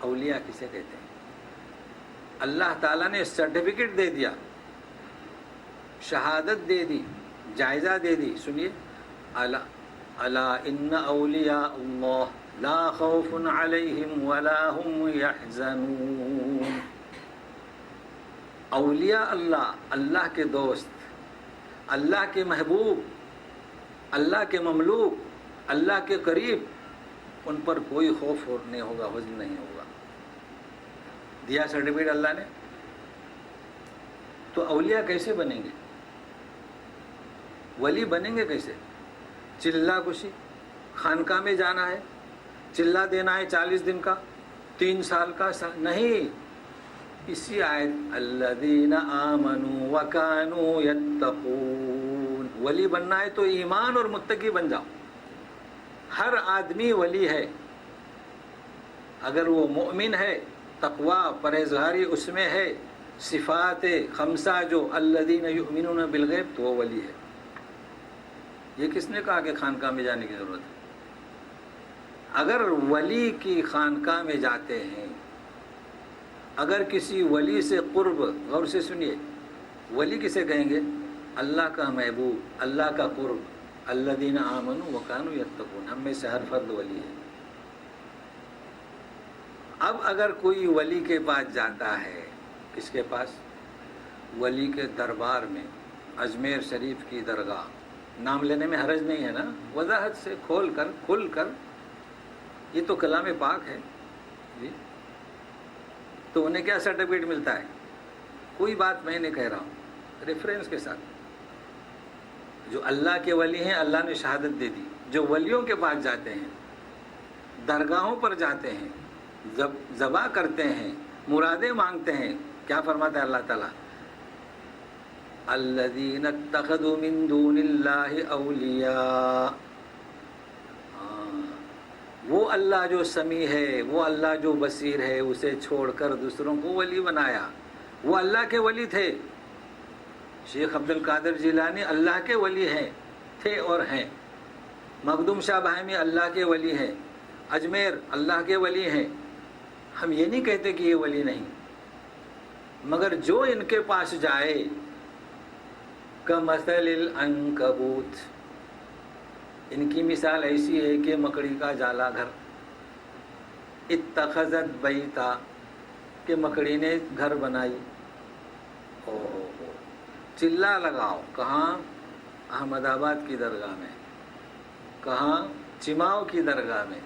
اولیاء کسے کہتے ہیں؟ اللہ تعالیٰ نے سرٹیفکیٹ دے دیا، شہادت دے دی، جائزہ دے دی. سنیے، الا ان اولیاء اللہ لا خوف علیہم ولا هم يحزنون. اولیاء اللہ، اللہ کے دوست، اللہ کے محبوب، اللہ کے مملوک، اللہ کے قریب، ان پر کوئی خوف نہیں ہوگا، حزن نہیں ہوگا. دیا سرٹیفکیٹ اللہ نے. تو اولیاء کیسے بنیں گے؟ ولی بنیں گے کیسے؟ چلہ کشی، خانقاہ میں جانا ہے، چلہ دینا ہے 40 دن کا، 3 سال کا نہیں. اسی آیت الذین آمنوا وکانوا یتقون. ولی بننا ہے تو ایمان اور متقی بن جاؤ. ہر آدمی ولی ہے اگر وہ مومن ہے، تقوی پرہیزگاری اس میں ہے، صفات خمسہ جو الذین یؤمنون بالغیب، تو وہ ولی ہے. یہ کس نے کہا کہ خانقاہ میں جانے کی ضرورت ہے؟ اگر ولی کی خانقاہ میں جاتے ہیں، اگر کسی ولی سے قرب، غور سے سنیے، ولی کسے کہیں گے؟ اللہ کا محبوب، اللہ کا قرب. الذین آمنوا وکانوا یتقون. ہم میں سے ہر فرد ولی ہے. اب اگر کوئی ولی کے پاس جاتا ہے، کس کے پاس؟ ولی کے دربار میں، اجمیر شریف کی درگاہ. نام لینے میں حرج نہیں ہے نا، وضاحت سے کھول کر کھل کر، یہ تو کلام پاک ہے جی. تو انہیں کیا سرٹیفکیٹ ملتا ہے؟ کوئی بات میں نہیں کہہ رہا ہوں، ریفرنس کے ساتھ. جو اللہ کے ولی ہیں اللہ نے شہادت دے دی. جو ولیوں کے پاس جاتے ہیں، درگاہوں پر جاتے ہیں، ذبح کرتے ہیں، مرادیں مانگتے ہیں، کیا فرماتا ہے اللہ تعالیٰ؟ الذین اتخذوا من دون اللہ اولیاء. وہ اللہ جو سمیع ہے، وہ اللہ جو بصیر ہے، اسے چھوڑ کر دوسروں کو ولی بنایا۔ وہ اللہ کے ولی تھے، شیخ عبد القادر جیلانی اللہ کے ولی ہیں، تھے اور ہیں۔ مخدوم شاہ بہائمی اللہ کے ولی ہیں، اجمیر اللہ کے ولی ہیں۔ ہم یہ نہیں کہتے کہ یہ ولی نہیں، مگر جو ان کے پاس جائے کمثل العنکبوت، ان کی مثال ایسی ہے کہ مکڑی کا جالا گھر، اتخذت بیتا، کہ مکڑی نے گھر بنائی۔ چلا لگاؤ، کہاں؟ احمد آباد کی درگاہ میں، کہاں؟ چماؤ کی درگاہ میں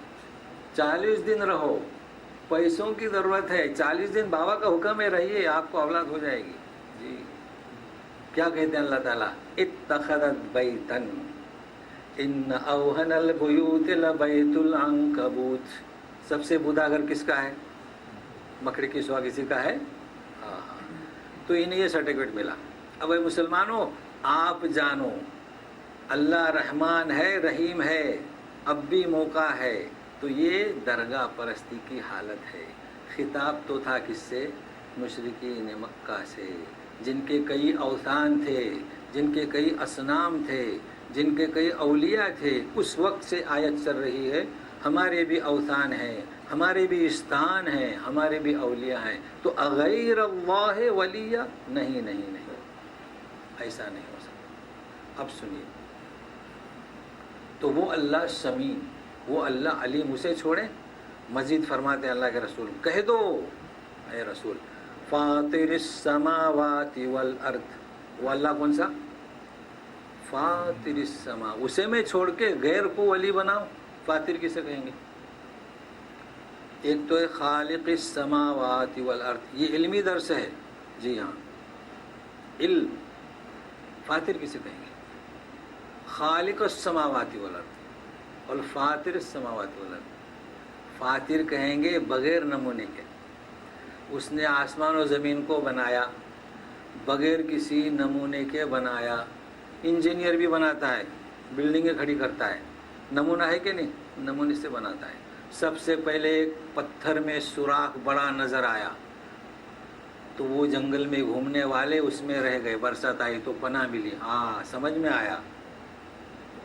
40 دن رہو، پیسوں کی ضرورت ہے، 40 دن بابا کا حکم ہے رہیے، آپ کو اولاد ہو جائے گی۔ جی کیا کہتے ہیں اللہ تعالیٰ؟ اتخذت بیتن ان اوہن البیوت لبیت العنکبوت۔ سب سے بودا گھر کس کا ہے؟ مکڑی کی سوا کسی کا ہے؟ تو انہیں یہ سرٹیفکیٹ ملا۔ اب اے مسلمانوں، آپ جانو اللہ رحمان ہے، رحیم ہے، اب بھی موقع ہے۔ تو یہ درگاہ پرستی کی حالت ہے۔ خطاب تو تھا کس سے؟ مشرکین مکہ سے، جن کے کئی اوثان تھے، جن کے کئی اصنام تھے، جن کے کئی اولیاء تھے۔ اس وقت سے آیت چل رہی ہے، ہمارے بھی اوثان ہیں، ہمارے بھی استان ہیں، ہمارے بھی اولیاء ہیں، تو اغیر اللہ ولیہ نہیں نہیں نہیں، ایسا نہیں ہو سکتا۔ اب سنیے، تو وہ اللہ سمیع، وہ اللہ علیم، اسے چھوڑیں۔ مزید فرماتے ہیں اللہ کے رسول، کہہ دو اے رسول، فاطر السماوات والارض، وہ اللہ کون سا؟ فاطر السما، اسے میں چھوڑ کے غیر کو ولی بناؤ، فاطر کسے کہیں گے؟ ایک تو ہے خالق السماوات والارض، یہ علمی درس ہے، جی ہاں علم۔ فاطر کسے کہیں گے؟ خالق السماوات والارض اور فاطر السماوات والارض۔ فاطر کہیں گے بغیر نمونے کے، اس نے آسمان و زمین کو بنایا، بغیر کسی نمونے کے بنایا۔ انجینئر بھی بناتا ہے، بلڈنگیں کھڑی کرتا ہے، نمونہ ہے کہ نہیں؟ نمونے سے بناتا ہے۔ سب سے پہلے ایک پتھر میں سوراخ بڑا نظر آیا، تو وہ جنگل میں گھومنے والے اس میں رہ گئے، برسات آئی تو پناہ ملی۔ ہاں سمجھ میں آیا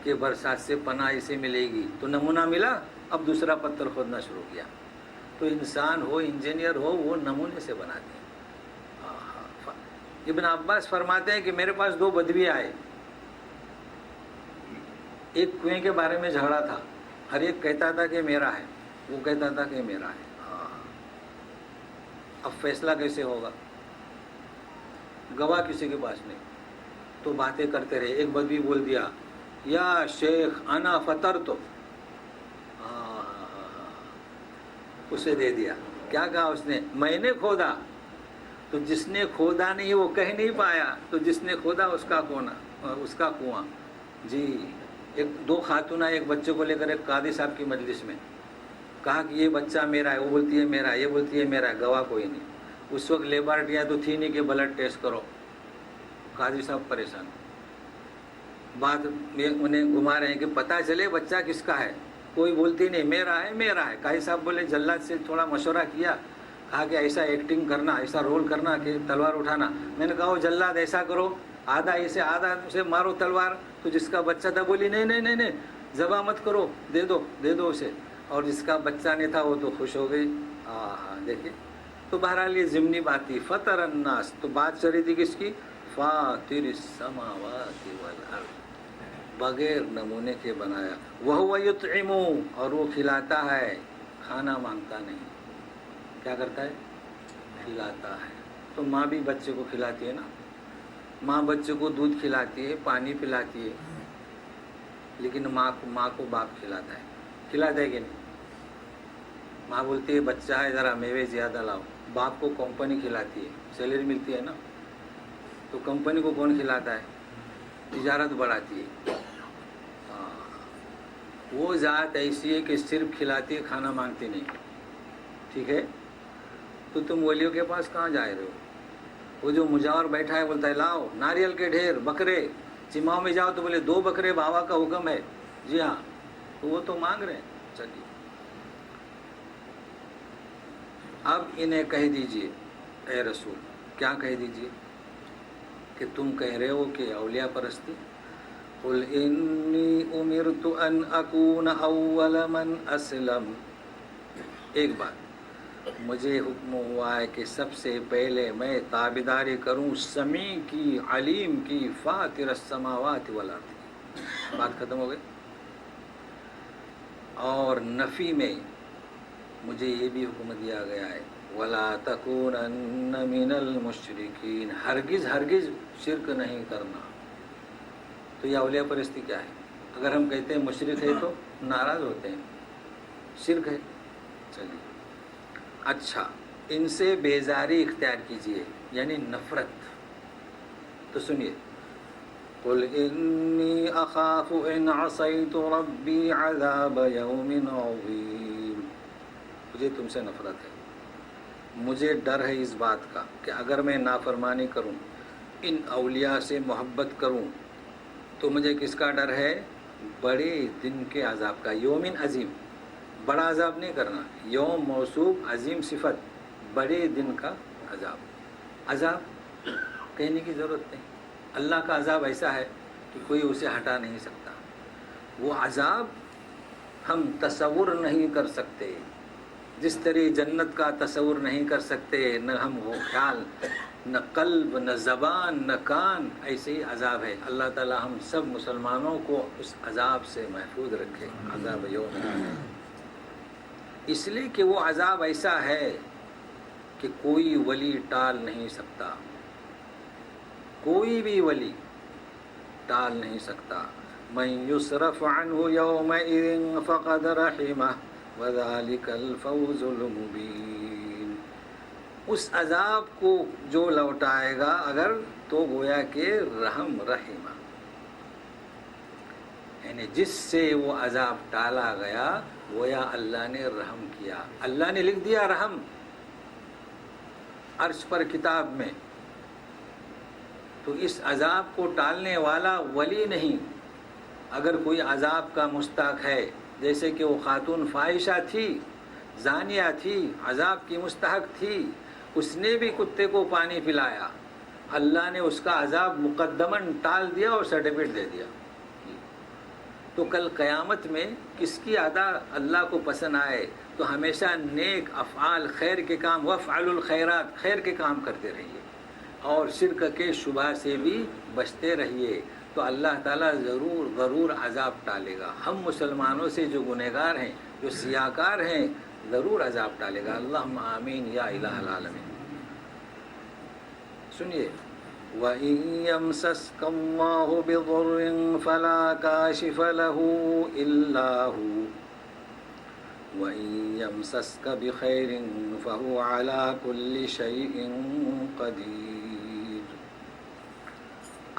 کہ برسات سے پناہ اسے ملے گی، تو نمونہ ملا، اب دوسرا پتھر کھودنا شروع کیا۔ تو انسان ہو، انجینئر ہو، وہ نمونے سے بناتے ہیں۔ ابن عباس فرماتے ہیں کہ میرے پاس 2 بدوی آئے، ایک کنویں کے بارے میں جھگڑا تھا، ہر ایک کہتا تھا کہ میرا ہے، وہ کہتا تھا کہ میرا ہے۔ اب فیصلہ کیسے ہوگا؟ گواہ کسی کے پاس نہیں، تو باتیں کرتے رہے۔ ایک بدوی بول دیا، یا شیخ انا فطر، تو اسے دے دیا۔ کیا کہا اس نے؟ میں نے کھودا۔ تو جس نے کھودا نہیں وہ کہہ نہیں پایا، تو جس نے کھودا اس کا کنواں۔ جی 2 خاتون ایک بچے کو لے کر ایک قاضی صاحب کی مجلس میں، کہا کہ یہ بچہ میرا ہے، وہ بولتی ہے میرا ہے، یہ بولتی ہے میرا ہے، گواہ کوئی نہیں۔ اس وقت لیبارٹیاں تو تھی نہیں کہ بلڈ ٹیسٹ کرو، قاضی صاحب پریشان، بات میں انہیں گھما رہے ہیں کہ پتہ چلے بچہ کس کا ہے، کوئی بولتی نہیں میرا ہے میرا ہے۔ قاضی صاحب بولے، جلاد سے تھوڑا مشورہ کیا، کہا کہ ایسا ایکٹنگ کرنا، ایسا رول کرنا کہ تلوار اٹھانا۔ میں نے کہا جلاد ایسا کرو، آدھا اسے آدھا اسے مارو تلوار۔ تو جس کا بچہ تھا بولی نہیں نہیں نہیں نہیں، ذبح مت کرو، دے دو اسے۔ اور جس کا بچہ نہیں تھا وہ تو خوش ہو گئی۔ دیکھیں، تو بہرحال یہ ضمنی بات تھی، فطر الناس، تو بات چل رہی تھی کس کی؟ فاطر السماوات والارض، بغیر نمونے کے بنایا۔ وَهُوَ يُطْعِمُ، اور وہ کھلاتا ہے، کھانا مانگتا نہیں۔ کیا کرتا ہے؟ کھلاتا ہے۔ تو ماں بھی بچے کو کھلاتی ہے نا، ماں بچے کو دودھ کھلاتی ہے، پانی پلاتی ہے، لیکن ماں کو باپ کھلاتا ہے کہ نہیں؟ ماں بولتی ہے بچہ ہے ذرا میوے زیادہ لاؤ، باپ کو کمپنی کھلاتی ہے، سیلری ملتی ہے نا، تو کمپنی کو کون کھلاتا ہے؟ تجارت بڑھاتی ہے۔ وہ ذات ایسی ہے کہ صرف کھلاتی ہے، کھانا مانگتی نہیں، ٹھیک ہے؟ تو تم ولیوں کے پاس کہاں جا رہے ہو؟ وہ جو مجاور بیٹھا ہے بولتا ہے لاؤ ناریل کے ڈھیر، بکرے، چماؤ میں جاؤ تو بولے 2 بکرے، بابا کا حکم ہے۔ جی ہاں، تو وہ تو مانگ رہے ہیں۔ چلیے اب انہیں کہہ دیجئے اے رسول، کیا کہہ دیجئے کہ تم کہہ رہے ہو کہ اولیاء پرستی. قل انی امرت ان اکون اول من اسلم. ایک بات، مجھے حکم ہوا ہے کہ سب سے پہلے میں تابعداری کروں سمیع کی، علیم کی، فاطر السماوات والارض. بات ختم ہو گئی. اور نفی میں مجھے یہ بھی حکم دیا گیا ہے وَلَا تَكُونَنَّ مِنَ الْمُشْرِكِينَ، ہرگز ہرگز شرک نہیں کرنا. تو یہ اولیاء پرستی کیا ہے؟ اگر ہم کہتے ہیں مشرک ہے تو ناراض ہوتے ہیں، شرک ہے. چلیے اچھا، ان سے بیزاری اختیار کیجئے یعنی نفرت. تو سنیے، قل انی اخاف ان عصیت ربی عذاب یوم عظیم. مجھے تم سے نفرت ہے، مجھے ڈر ہے اس بات کا کہ اگر میں نافرمانی کروں، ان اولیاء سے محبت کروں، تو مجھے کس کا ڈر ہے؟ بڑے دن کے عذاب کا. یومن عظیم، بڑا عذاب نہیں کرنا، یوم موصوف، عظیم صفت، بڑے دن کا عذاب. عذاب کہنے کی ضرورت نہیں. اللہ کا عذاب ایسا ہے کہ کوئی اسے ہٹا نہیں سکتا. وہ عذاب ہم تصور نہیں کر سکتے، جس طرح جنت کا تصور نہیں کر سکتے، نہ ہم وہ خیال، نہ قلب، نہ زبان، نہ کان. ایسے ہی عذاب ہے. اللہ تعالی ہم سب مسلمانوں کو اس عذاب سے محفوظ رکھے. عذاب یوم، اس لیے کہ وہ عذاب ایسا ہے کہ کوئی ولی ٹال نہیں سکتا، کوئی بھی ولی ٹال نہیں سکتا. من یصرف عنہ یومئذ فقد رحمہ وذلک الفوز المبین. اس عذاب کو جو لوٹائے گا اگر، تو گویا کہ رحم رحمہ، یعنی جس سے وہ عذاب ٹالا گیا گویا اللہ نے رحم کیا. اللہ نے لکھ دیا رحم عرش پر کتاب میں. تو اس عذاب کو ٹالنے والا ولی نہیں. اگر کوئی عذاب کا مستحق ہے، جیسے کہ وہ خاتون فاحشہ تھی، زانیہ تھی، عذاب کی مستحق تھی، اس نے بھی کتے کو پانی پلایا، اللہ نے اس کا عذاب مقدماً ٹال دیا اور سرٹیفکیٹ دے دیا. تو کل قیامت میں کس کی ادا اللہ کو پسند آئے تو ہمیشہ نیک افعال، خیر کے کام، وافعلوا الخیرات، خیر کے کام کرتے رہیے اور شرک کے شبہ سے بھی بچتے رہیے. تو اللہ تعالیٰ ضرور عذاب ٹالے گا. ہم مسلمانوں سے جو گنہگار ہیں، جو سیاکار ہیں، ضرور عذاب ٹالے گا. اللہم آمین یا الہ العالمین. سنیے، وَإِن يَمْسَسْكَ اللَّهُ بِضُرٍّ فَلَا كَاشِفَ لَهُ إِلَّا هُوَ وَإِن يَمْسَسْكَ بِخَيْرٍ فَهُوَ عَلَى كُلِّ شَيْءٍ قَدِيرٌ.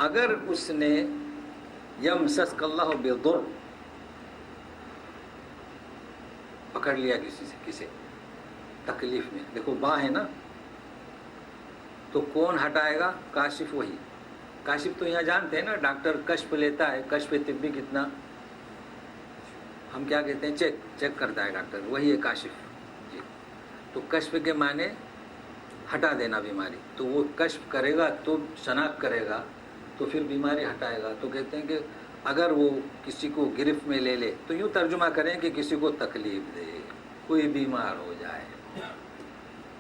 اگر اس نے یمسسک اللہ بضر، پکڑ لیا کسی تکلیف میں، دیکھو با ہے نا، تو کون ہٹائے گا؟ کاشف. وہی کاشف تو یہاں جانتے ہیں نا، ڈاکٹر کشف لیتا ہے، کشف طبی کتنا، ہم کیا کہتے ہیں، چیک کرتا ہے ڈاکٹر، وہی ہے کاشف. جی، تو کشف کے معنی ہٹا دینا بیماری. تو وہ کشف کرے گا تو شناخت کرے گا تو پھر بیماری ہٹائے گا. تو کہتے ہیں کہ اگر وہ کسی کو گرفت میں لے لے تو یوں ترجمہ کریں کہ کسی کو تکلیف دے، کوئی بیمار ہو جائے،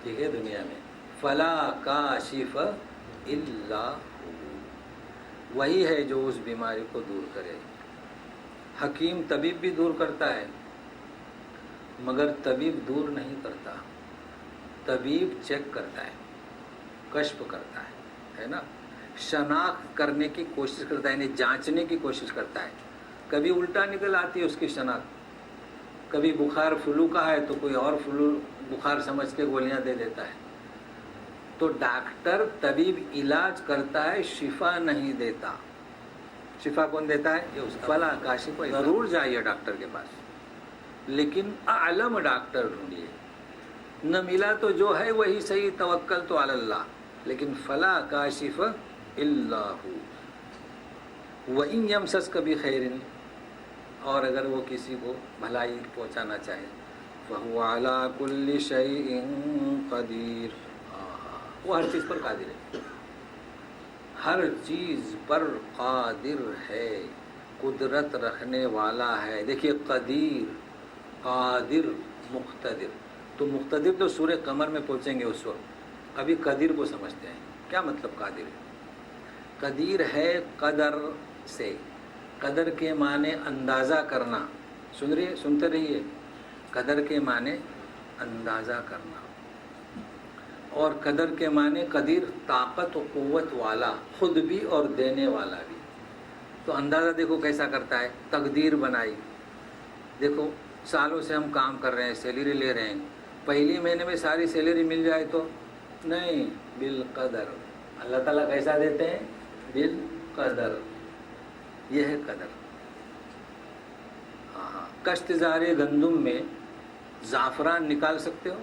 ٹھیک ہے، دنیا میں، فلا کاشف الا ہو، وہی ہے جو اس بیماری کو دور کرے. حکیم طبیب بھی دور کرتا ہے مگر طبیب دور نہیں کرتا. طبیب چیک کرتا ہے، کشف کرتا ہے نا، شناخت کرنے کی کوشش کرتا ہے، یعنی جانچنے کی کوشش کرتا ہے. کبھی الٹا نکل آتی ہے اس کی شناخت، کبھی بخار فلو کا ہے تو کوئی اور فلو بخار سمجھ کے گولیاں دے دیتا ہے. تو ڈاکٹر طبیب علاج کرتا ہے، شفا نہیں دیتا. شفا کون دیتا ہے؟ یہ اس فلا کاشف. ضرور جائیے ڈاکٹر کے پاس، لیکن اعلم ڈاکٹر ڈھونڈیے. نہ ملا تو جو ہے وہی صحیح، توکل تو علی اللہ. لیکن فلا کاشف الا ہو. وَإِن يَمْسَسْكَ بِخَيْرٍ، اور اگر وہ کسی کو بھلائی پہنچانا چاہے، وَهُوَ عَلَى كُلِّ شَيْءٍ قَدِيرٌ. وہ ہر چیز پر قادر ہے، ہر چیز پر قادر ہے، قدرت رکھنے والا ہے. دیکھیے قدیر، قادر، مقتدر. تو مقتدر تو سورہ قمر میں پہنچیں گے اس وقت، ابھی قدیر کو سمجھتے ہیں. کیا مطلب قادر ہے؟ قدیر ہے قدر سے، قدر کے معنی اندازہ کرنا. سنتے رہیے، قدر کے معنی اندازہ کرنا، اور قدر کے معنی قدیر طاقت و قوت والا، خود بھی اور دینے والا بھی. تو اندازہ دیکھو کیسا کرتا ہے، تقدیر بنائی. دیکھو سالوں سے ہم کام کر رہے ہیں، سیلری لے رہے ہیں، پہلی مہینے میں ساری سیلری مل جائے تو نہیں، بالقدر. اللہ تعالیٰ کیسا دیتے ہیں؟ بالقدر. یہ ہے قدر. ہاں، کشتزار گندم میں زعفران نکال سکتے ہو؟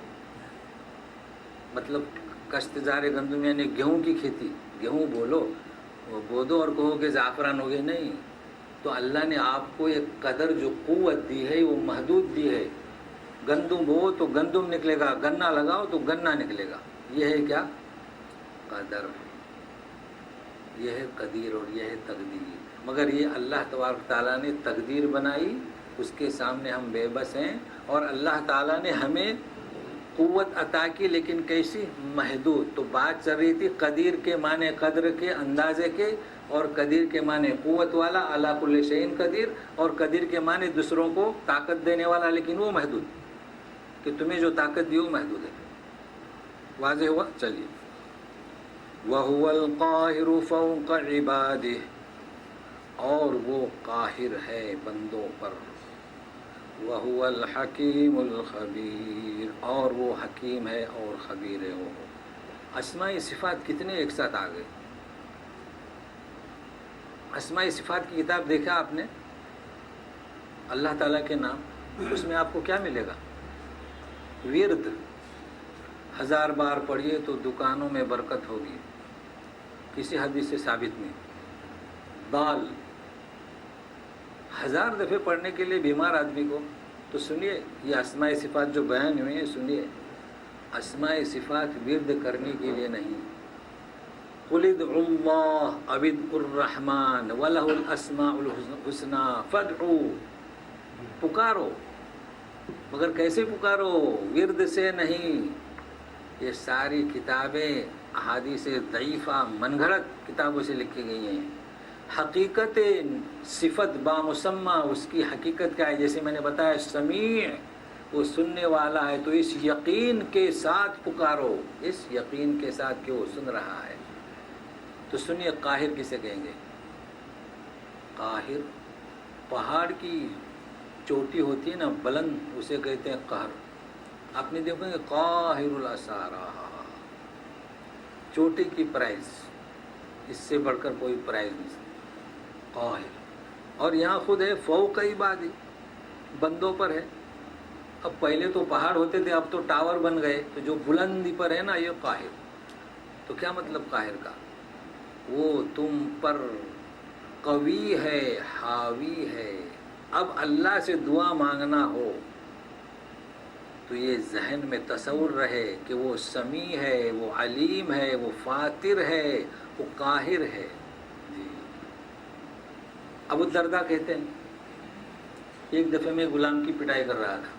مطلب کشتزار گندم یعنی گیہوں کی کھیتی، گیہوں بولو، وہ بو دو اور کہو کہ زعفران ہو گئے، نہیں. تو اللہ نے آپ کو ایک قدر جو قوت دی ہے وہ محدود دی ہے. گندم بو تو گندم نکلے گا، گنا لگاؤ تو گنا نکلے گا. یہ ہے کیا؟ قدر. یہ ہے قدیر اور یہ ہے تقدیر. مگر یہ اللہ تبارک تعالیٰ نے تقدیر بنائی، اس کے سامنے ہم بے بس ہیں. اور اللہ تعالیٰ نے ہمیں قوت عطا کی، لیکن کیسی؟ محدود. تو بات چل رہی تھی قدیر کے معنی قدر کے، اندازے کے، اور قدیر کے معنی قوت والا، علی کل شیء قدیر. اور قدیر کے معنی دوسروں کو طاقت دینے والا، لیکن وہ محدود، کہ تمہیں جو طاقت دی وہ محدود ہے. واضح ہوا؟ چلیے. وَهُوَ الْقَاهِرُ فَوْقَ عِبَادِهِ، اور وہ قاہر ہے بندوں پر. وَهُوَ الْحَكِيمُ الْخَبِيرُ، اور وہ حکیم ہے اور خبیر ہے. وہ اسماء صفات کتنے ایک ساتھ آ گئے. اسماء صفات کی کتاب دیکھا آپ نے؟ اللہ تعالیٰ کے نام، اس میں آپ کو کیا ملے گا؟ ورد 1000 بار پڑھیے تو دکانوں میں برکت ہوگی، کسی حدیث سے ثابت نہیں. دال 1000 دفعے پڑھنے کے لیے بیمار آدمی کو. تو سنیے یہ اسماء صفات جو بیان ہوئے ہیں، سنیے. اسماء صفات ورد کرنے کے لیے نہیں. قل ادعوا اللہ او ادعوا الرحمن وَلَهُ الْأَسْمَاءُ الْحُسْنَى فَادْعُوا، پکارو. مگر کیسے پکارو؟ ورد سے نہیں. یہ ساری کتابیں احادیث ضعیفہ من گھڑت کتابوں سے لکھی گئی ہیں. حقیقت صفت بامسمہ، اس کی حقیقت کیا ہے؟ جیسے میں نے بتایا سمیع، وہ سننے والا ہے. تو اس یقین کے ساتھ پکارو، اس یقین کے ساتھ کہ وہ سن رہا ہے. تو سنیے قاہر کسے کہیں گے؟ قاہر پہاڑ کی چوٹی ہوتی ہے نا بلند، اسے کہتے ہیں قہر. آپ نے دیکھیں گے قاہر الاسارا، چوٹی کی پرائز، اس سے بڑھ کر کوئی پرائز نہیں. قاہر. اور یہاں خود ہے فوق عبادی، بندوں پر ہے. اب پہلے تو پہاڑ ہوتے تھے، اب تو ٹاور بن گئے. تو جو بلندی پر ہے نا یہ قاہر. تو کیا مطلب قاہر کا؟ وہ تم پر قوی ہے، حاوی ہے. اب اللہ سے دعا مانگنا ہو تو یہ ذہن میں تصور رہے کہ وہ سمیع ہے، وہ علیم ہے، وہ فاتر ہے، وہ قاہر ہے. جی ابو الدرداء کہتے ہیں ایک دفعہ میں غلام کی پٹائی کر رہا تھا.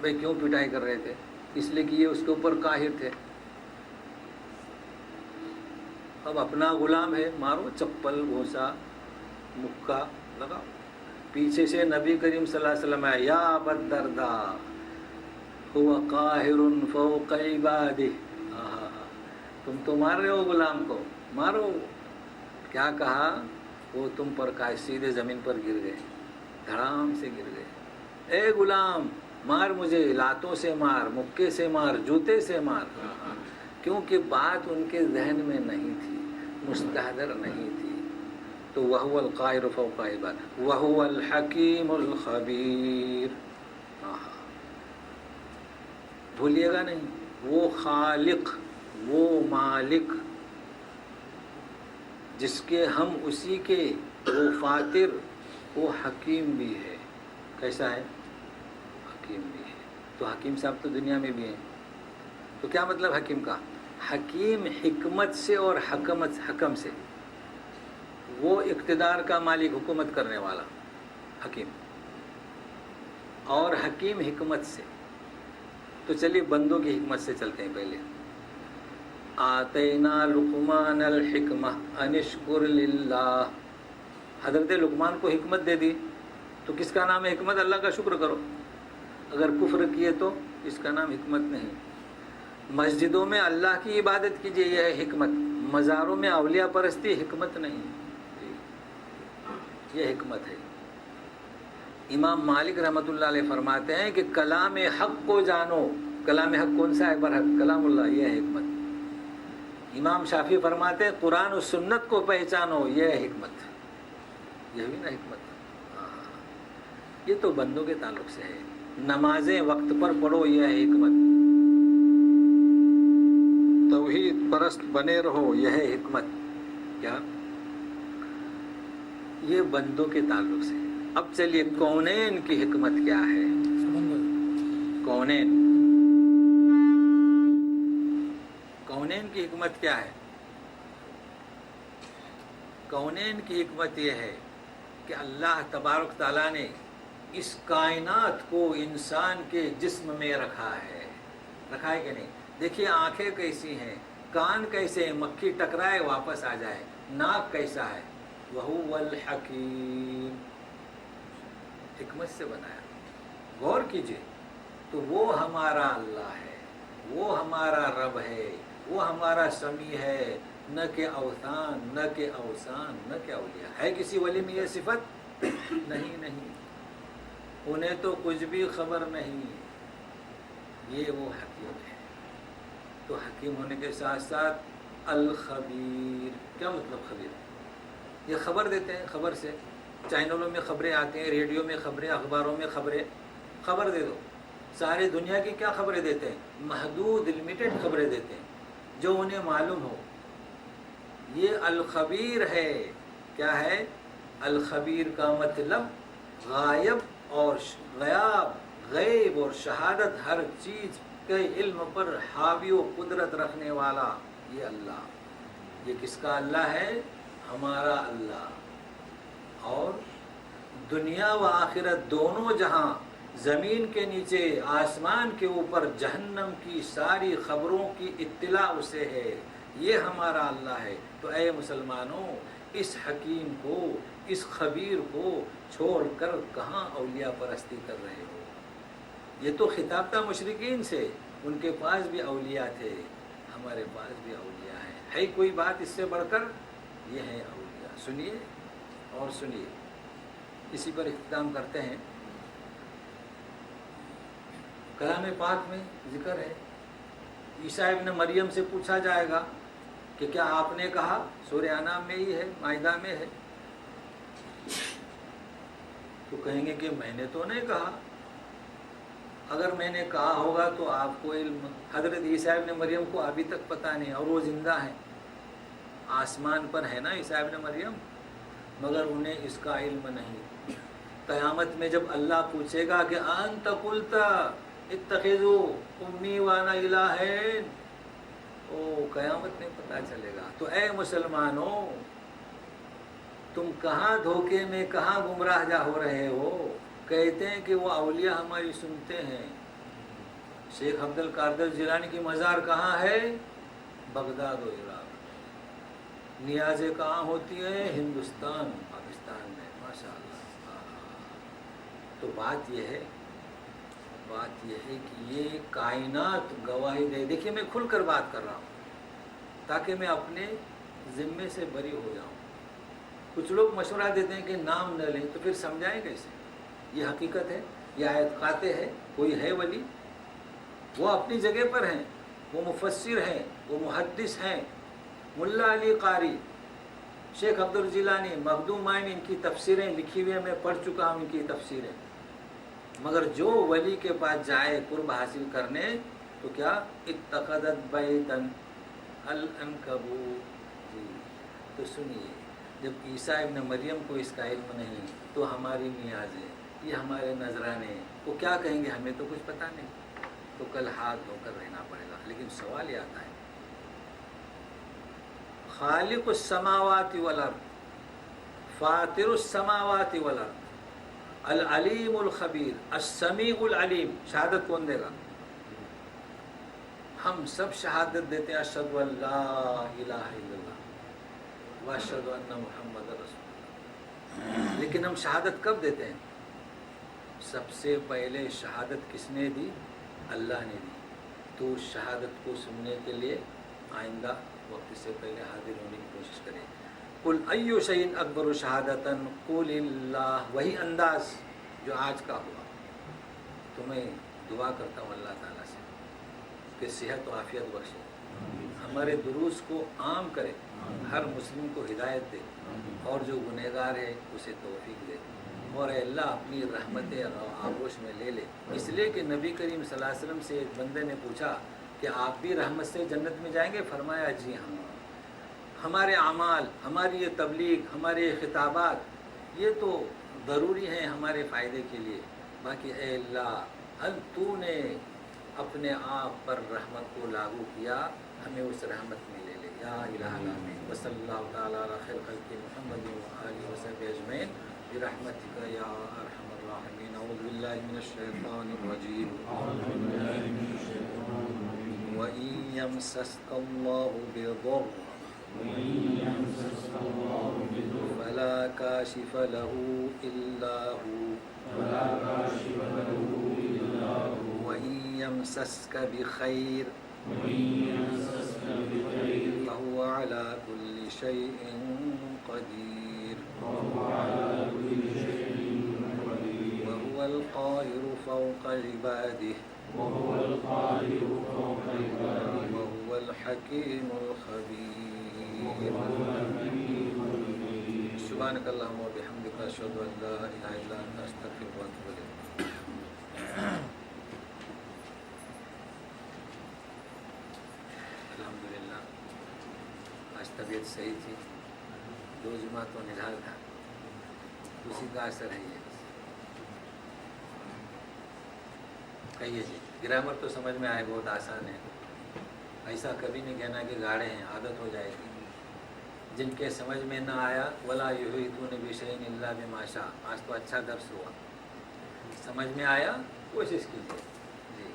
بھائی کیوں پٹائی کر رہے تھے؟ اس لیے کہ یہ اس کے اوپر قاہر تھے. اب اپنا غلام ہے، مارو، چپل گھوسا مکہ لگاؤ. پیچھے سے نبی کریم صلی اللہ علیہ وسلم ہے، یا ابا الدرداء هو قاہر فوق عبادہ. تم تو مار رہے ہو غلام کو، مارو. کیا کہا؟ وہ تم پر سیدھے زمین پر گر گئے، دھڑام سے گر گئے. اے غلام مار مجھے، لاتوں سے مار، مکے سے مار، جوتے سے مار. کیونکہ بات ان کے ذہن میں نہیں تھی، مستحضر نہیں تھی. تو وَهُوَ الْقَاهِرُ فَوْقَ عِبَادِهِ وَهُوَ الْحَكِيمُ الْخَبِيرُ. بھولیے گا نہیں، وہ خالق، وہ مالک جس کے ہم اسی کے، وہ فاتر، وہ حکیم بھی ہے. کیسا ہے؟ حکیم بھی ہے. تو حکیم صاحب تو دنیا میں بھی ہیں. تو کیا مطلب حکیم کا؟ حکیم حکمت سے اور حکم سے، وہ اقتدار کا مالک، حکومت کرنے والا حکیم، اور حکیم حکمت سے. تو چلیے بندوں کی حکمت سے چلتے ہیں. پہلے آتینا لقمان الحکمہ ان اشکر للہ. حضرت لقمان کو حکمت دے دی تو کس کا نام ہے حکمت؟ اللہ کا شکر کرو. اگر کفر کیے تو اس کا نام حکمت نہیں. مسجدوں میں اللہ کی عبادت کیجیے، یہ ہے حکمت. مزاروں میں اولیاء پرستی حکمت نہیں، یہ حکمت ہے. امام مالک رحمۃ اللہ علیہ فرماتے ہیں کہ کلام حق کو جانو. کلام حق کون سا ہے؟ برحق کلام اللہ، یہ ہے حکمت. امام شافعی فرماتے ہیں قرآن و سنت کو پہچانو، یہ ہے حکمت. یہ بھی نا حکمت. یہ تو بندوں کے تعلق سے ہے. نمازیں وقت پر پڑھو، یہ ہے حکمت. توحید پرست بنے رہو، یہ ہے حکمت. کیا؟ یہ بندوں کے تعلق سے. اب چلیے کونین کی حکمت کیا ہے؟ کونین کی حکمت کیا ہے؟ کونین کی حکمت یہ ہے کہ اللہ تبارک تعالیٰ نے اس کائنات کو انسان کے جسم میں رکھا ہے. رکھا ہے کہ نہیں؟ دیکھیے آنکھیں کیسی ہیں، کان کیسے ہیں، مکھی ٹکرائے واپس آ جائے. ناک کیسا ہے؟ وَهُوَ الْحَكِيمُ، حکمت سے بنایا. غور کیجئے تو وہ ہمارا اللہ ہے، وہ ہمارا رب ہے، وہ ہمارا سمیع ہے. نہ کہ اوثان، نہ کہ اوثان، نہ کہ اولیاء. ہے کسی ولی میں یہ صفت؟ نہیں. انہیں تو کچھ بھی خبر نہیں. یہ وہ حکیم ہے. تو حکیم ہونے کے ساتھ ساتھ الخبیر. کیا مطلب خبیر؟ یہ خبر دیتے ہیں. خبر سے چینلوں میں خبریں آتے ہیں، ریڈیو میں خبریں، اخباروں میں خبریں. خبر دے دو. ساری دنیا کی کیا خبریں دیتے ہیں؟ محدود لمیٹڈ خبریں دیتے ہیں جو انہیں معلوم ہو. یہ الخبیر ہے. کیا ہے الخبیر کا مطلب؟ غائب اور غیاب، غیب اور شہادت، ہر چیز کے علم پر حاوی و قدرت رکھنے والا یہ اللہ. یہ کس کا اللہ ہے؟ ہمارا اللہ. اور دنیا و آخرت دونوں جہاں، زمین کے نیچے، آسمان کے اوپر، جہنم کی ساری خبروں کی اطلاع اسے ہے. یہ ہمارا اللہ ہے. تو اے مسلمانوں، اس حکیم کو، اس خبیر کو چھوڑ کر کہاں اولیاء پرستی کر رہے ہو؟ یہ تو خطاب تھا مشرکین سے. ان کے پاس بھی اولیاء تھے، ہمارے پاس بھی اولیاء ہیں. ہے کوئی بات اس سے بڑھ کر؟ یہ ہے اولیاء. سنیے اور سنیے. اسی پر اختتام کرتے ہیں. کلام پاک میں ذکر ہے، عیسیٰ ابن مریم سے پوچھا جائے گا کہ کیا آپ نے کہا؟ سورہ انعام میں ہی ہے، مائدہ میں ہے. تو کہیں گے کہ میں نے تو نہیں کہا. اگر میں نے کہا ہوگا تو آپ کو علم. حضرت عیسیٰ ابن مریم کو ابھی تک پتہ نہیں، اور وہ زندہ ہیں. آسمان پر ہے نا عیسیٰ ابن مریم، مگر انہیں اس کا علم نہیں. قیامت میں جب اللہ پوچھے گا کہ انت قلت اتخذوا امی وانا الہین، او قیامت میں پتہ چلے گا. تو اے مسلمانوں، تم کہاں دھوکے میں، کہاں گمراہ جا ہو رہے ہو؟ کہتے ہیں کہ وہ اولیاء ہماری سنتے ہیں. شیخ عبد القادر جیلانی کی مزار کہاں ہے؟ بغداد و عراق. نیازیں کہاں ہوتی ہیں؟ ہندوستان، پاکستان میں. ماشاء اللہ. تو بات یہ ہے کہ یہ کائنات گواہی دے. دیکھیے میں کھل کر بات کر رہا ہوں تاکہ میں اپنے ذمے سے بری ہو جاؤں. کچھ لوگ مشورہ دیتے ہیں کہ نام نہ لیں، تو پھر سمجھائیں کیسے؟ یہ حقیقت ہے، یہ آیت قاطع ہے. کوئی ہے ولی، وہ اپنی جگہ پر ہیں، وہ مفسر ہیں، وہ محدث ہیں. ملا علی قاری، شیخ عبد الجیلانی، مخدومین، ان کی تفسیریں لکھی ہوئی ہیں، میں پڑھ چکا ہوں ان کی تفسیریں. مگر جو ولی کے پاس جائے قرب حاصل کرنے تو کیا؟ اتخذت بیتن العنکبوت. جی تو سنیے، جب عیسیٰ ابن مریم کو اس کا علم نہیں تو ہماری نیازیں، یہ ہمارے نذرانے ہیں، وہ کیا کہیں گے ہمیں تو کچھ پتہ نہیں، تو کل ہاتھ دھو کر رہنا پڑے گا۔ لیکن سوال یہ آتا ہے، خالق السماوات والارض، فاطر السماوات والارض، العلیم الخبیر، السمیع العلیم، شہادت کون دے گا؟ ہم سب شہادت دیتے ہیں اشہد ان لا الہ الا اللہ واشہد ان محمد رسول اللہ، لیکن ہم شہادت کب دیتے ہیں؟ سب سے پہلے شہادت کس نے دی؟ اللہ نے دی۔ تو شہادت کو سننے کے لیے آئندہ وقت سے پہلے حاضر ہونے کی کوشش کریں۔ قل ای شیء اکبر شہادتاً قل اللہ، وہی انداز جو آج کا ہوا۔ تو میں دعا کرتا ہوں اللہ تعالیٰ سے کہ صحت و عافیت بخشے، ہمارے دروس کو عام کرے، ہر مسلم کو ہدایت دے، اور جو گنہگار ہے اسے توفیق دے، اور اے اللہ اپنی رحمت آغوش میں لے لے۔ اس لیے کہ نبی کریم صلی اللہ علیہ وسلم سے ایک بندے نے پوچھا کہ آپ بھی رحمت سے جنت میں جائیں گے؟ فرمایا جی ہاں۔ ہمارے اعمال، ہماری یہ تبلیغ، ہمارے یہ خطابات، یہ تو ضروری ہیں ہمارے فائدے کے لیے، باقی اے اللہ تو نے اپنے آپ پر رحمت کو لاگو کیا، ہمیں اس رحمت میں لے لے یا الہ العالمین۔ وصلی اللہ تعالیٰ علی خیر خلق محمد وآلہ وصحبہ اجمعین برحمتک یا ارحم الراحمین۔ اعوذ باللہ من الشیطان الرجیم۔ وَإِن يَمْسَسْكَ اللَّهُ بِضُرٍّ فلا كاشف له إلا هو وإن يمسسك بخير فهو على كل شيء قدير وهو القاهر فوق عباده وهو الحكيم الخبير۔ سبحانك اللهم وبحمدك أشهد أن لا إله إلا أنت أستغفرك وأتوب إليك۔ الحمدللہ آج طبیعت صحیح تھی، 2 جمعہ تو نڈھال تھا، اسی کا اثر ہے یہ۔ کہیے جی، گرامر تو سمجھ میں آئے، بہت آسان ہے، ایسا کبھی نہیں کہنا کہ گاڑے ہیں، عادت ہو جائے گی۔ جن کے سمجھ میں نہ آیا ولا یحیطون بشیء الا بما شاء، آج تو اچھا درس ہوا، سمجھ میں آیا کوشش کیجیے۔ جی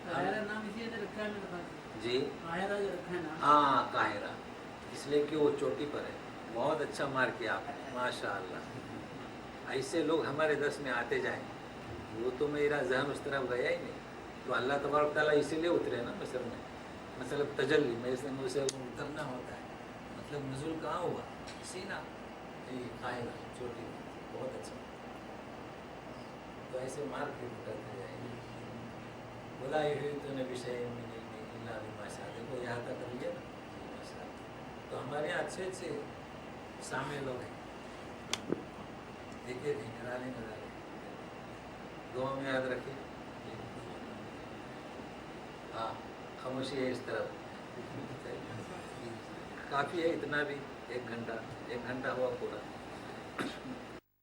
قاہرہ نام اسی نے رکھا ہے میرے پاس۔ جی قاہرہ جو رکھا ہے نا، ہاں قاہرہ، اس لیے کہ وہ چوٹی پر ہے۔ بہت اچھا مار کیا آپ نے، ماشاء اللہ۔ ایسے لوگ ہمارے درس میں آتے جائیں، وہ تو میرا ذہن اس طرف گیا ہی نہیں۔ تو اللہ تبارک تعالیٰ اسی لیے اترے نا مصر میں، مطلب تجلی میں سے مجھے اترنا ہوتا ہے، مطلب نزول کہاں ہوا؟ سینا، قاہرہ چوٹی، بہت اچھا۔ تو ایسے مار کے کرتے جائیں گے۔ بولا یحیطون بشیء من علمہ الا بما شاء، دیکھو یہاں تک کر لیا نا، ماشاء اللہ۔ تو ہمارے یہاں اچھے اچھے سامنے لوگ ہیں، دیکھیے نرالے نرالے، دعا میں یاد رکھیے۔ ہاں خاموشی ہے اس طرف، کافی ہے اتنا بھی، 1 گھنٹہ ہوا پورا۔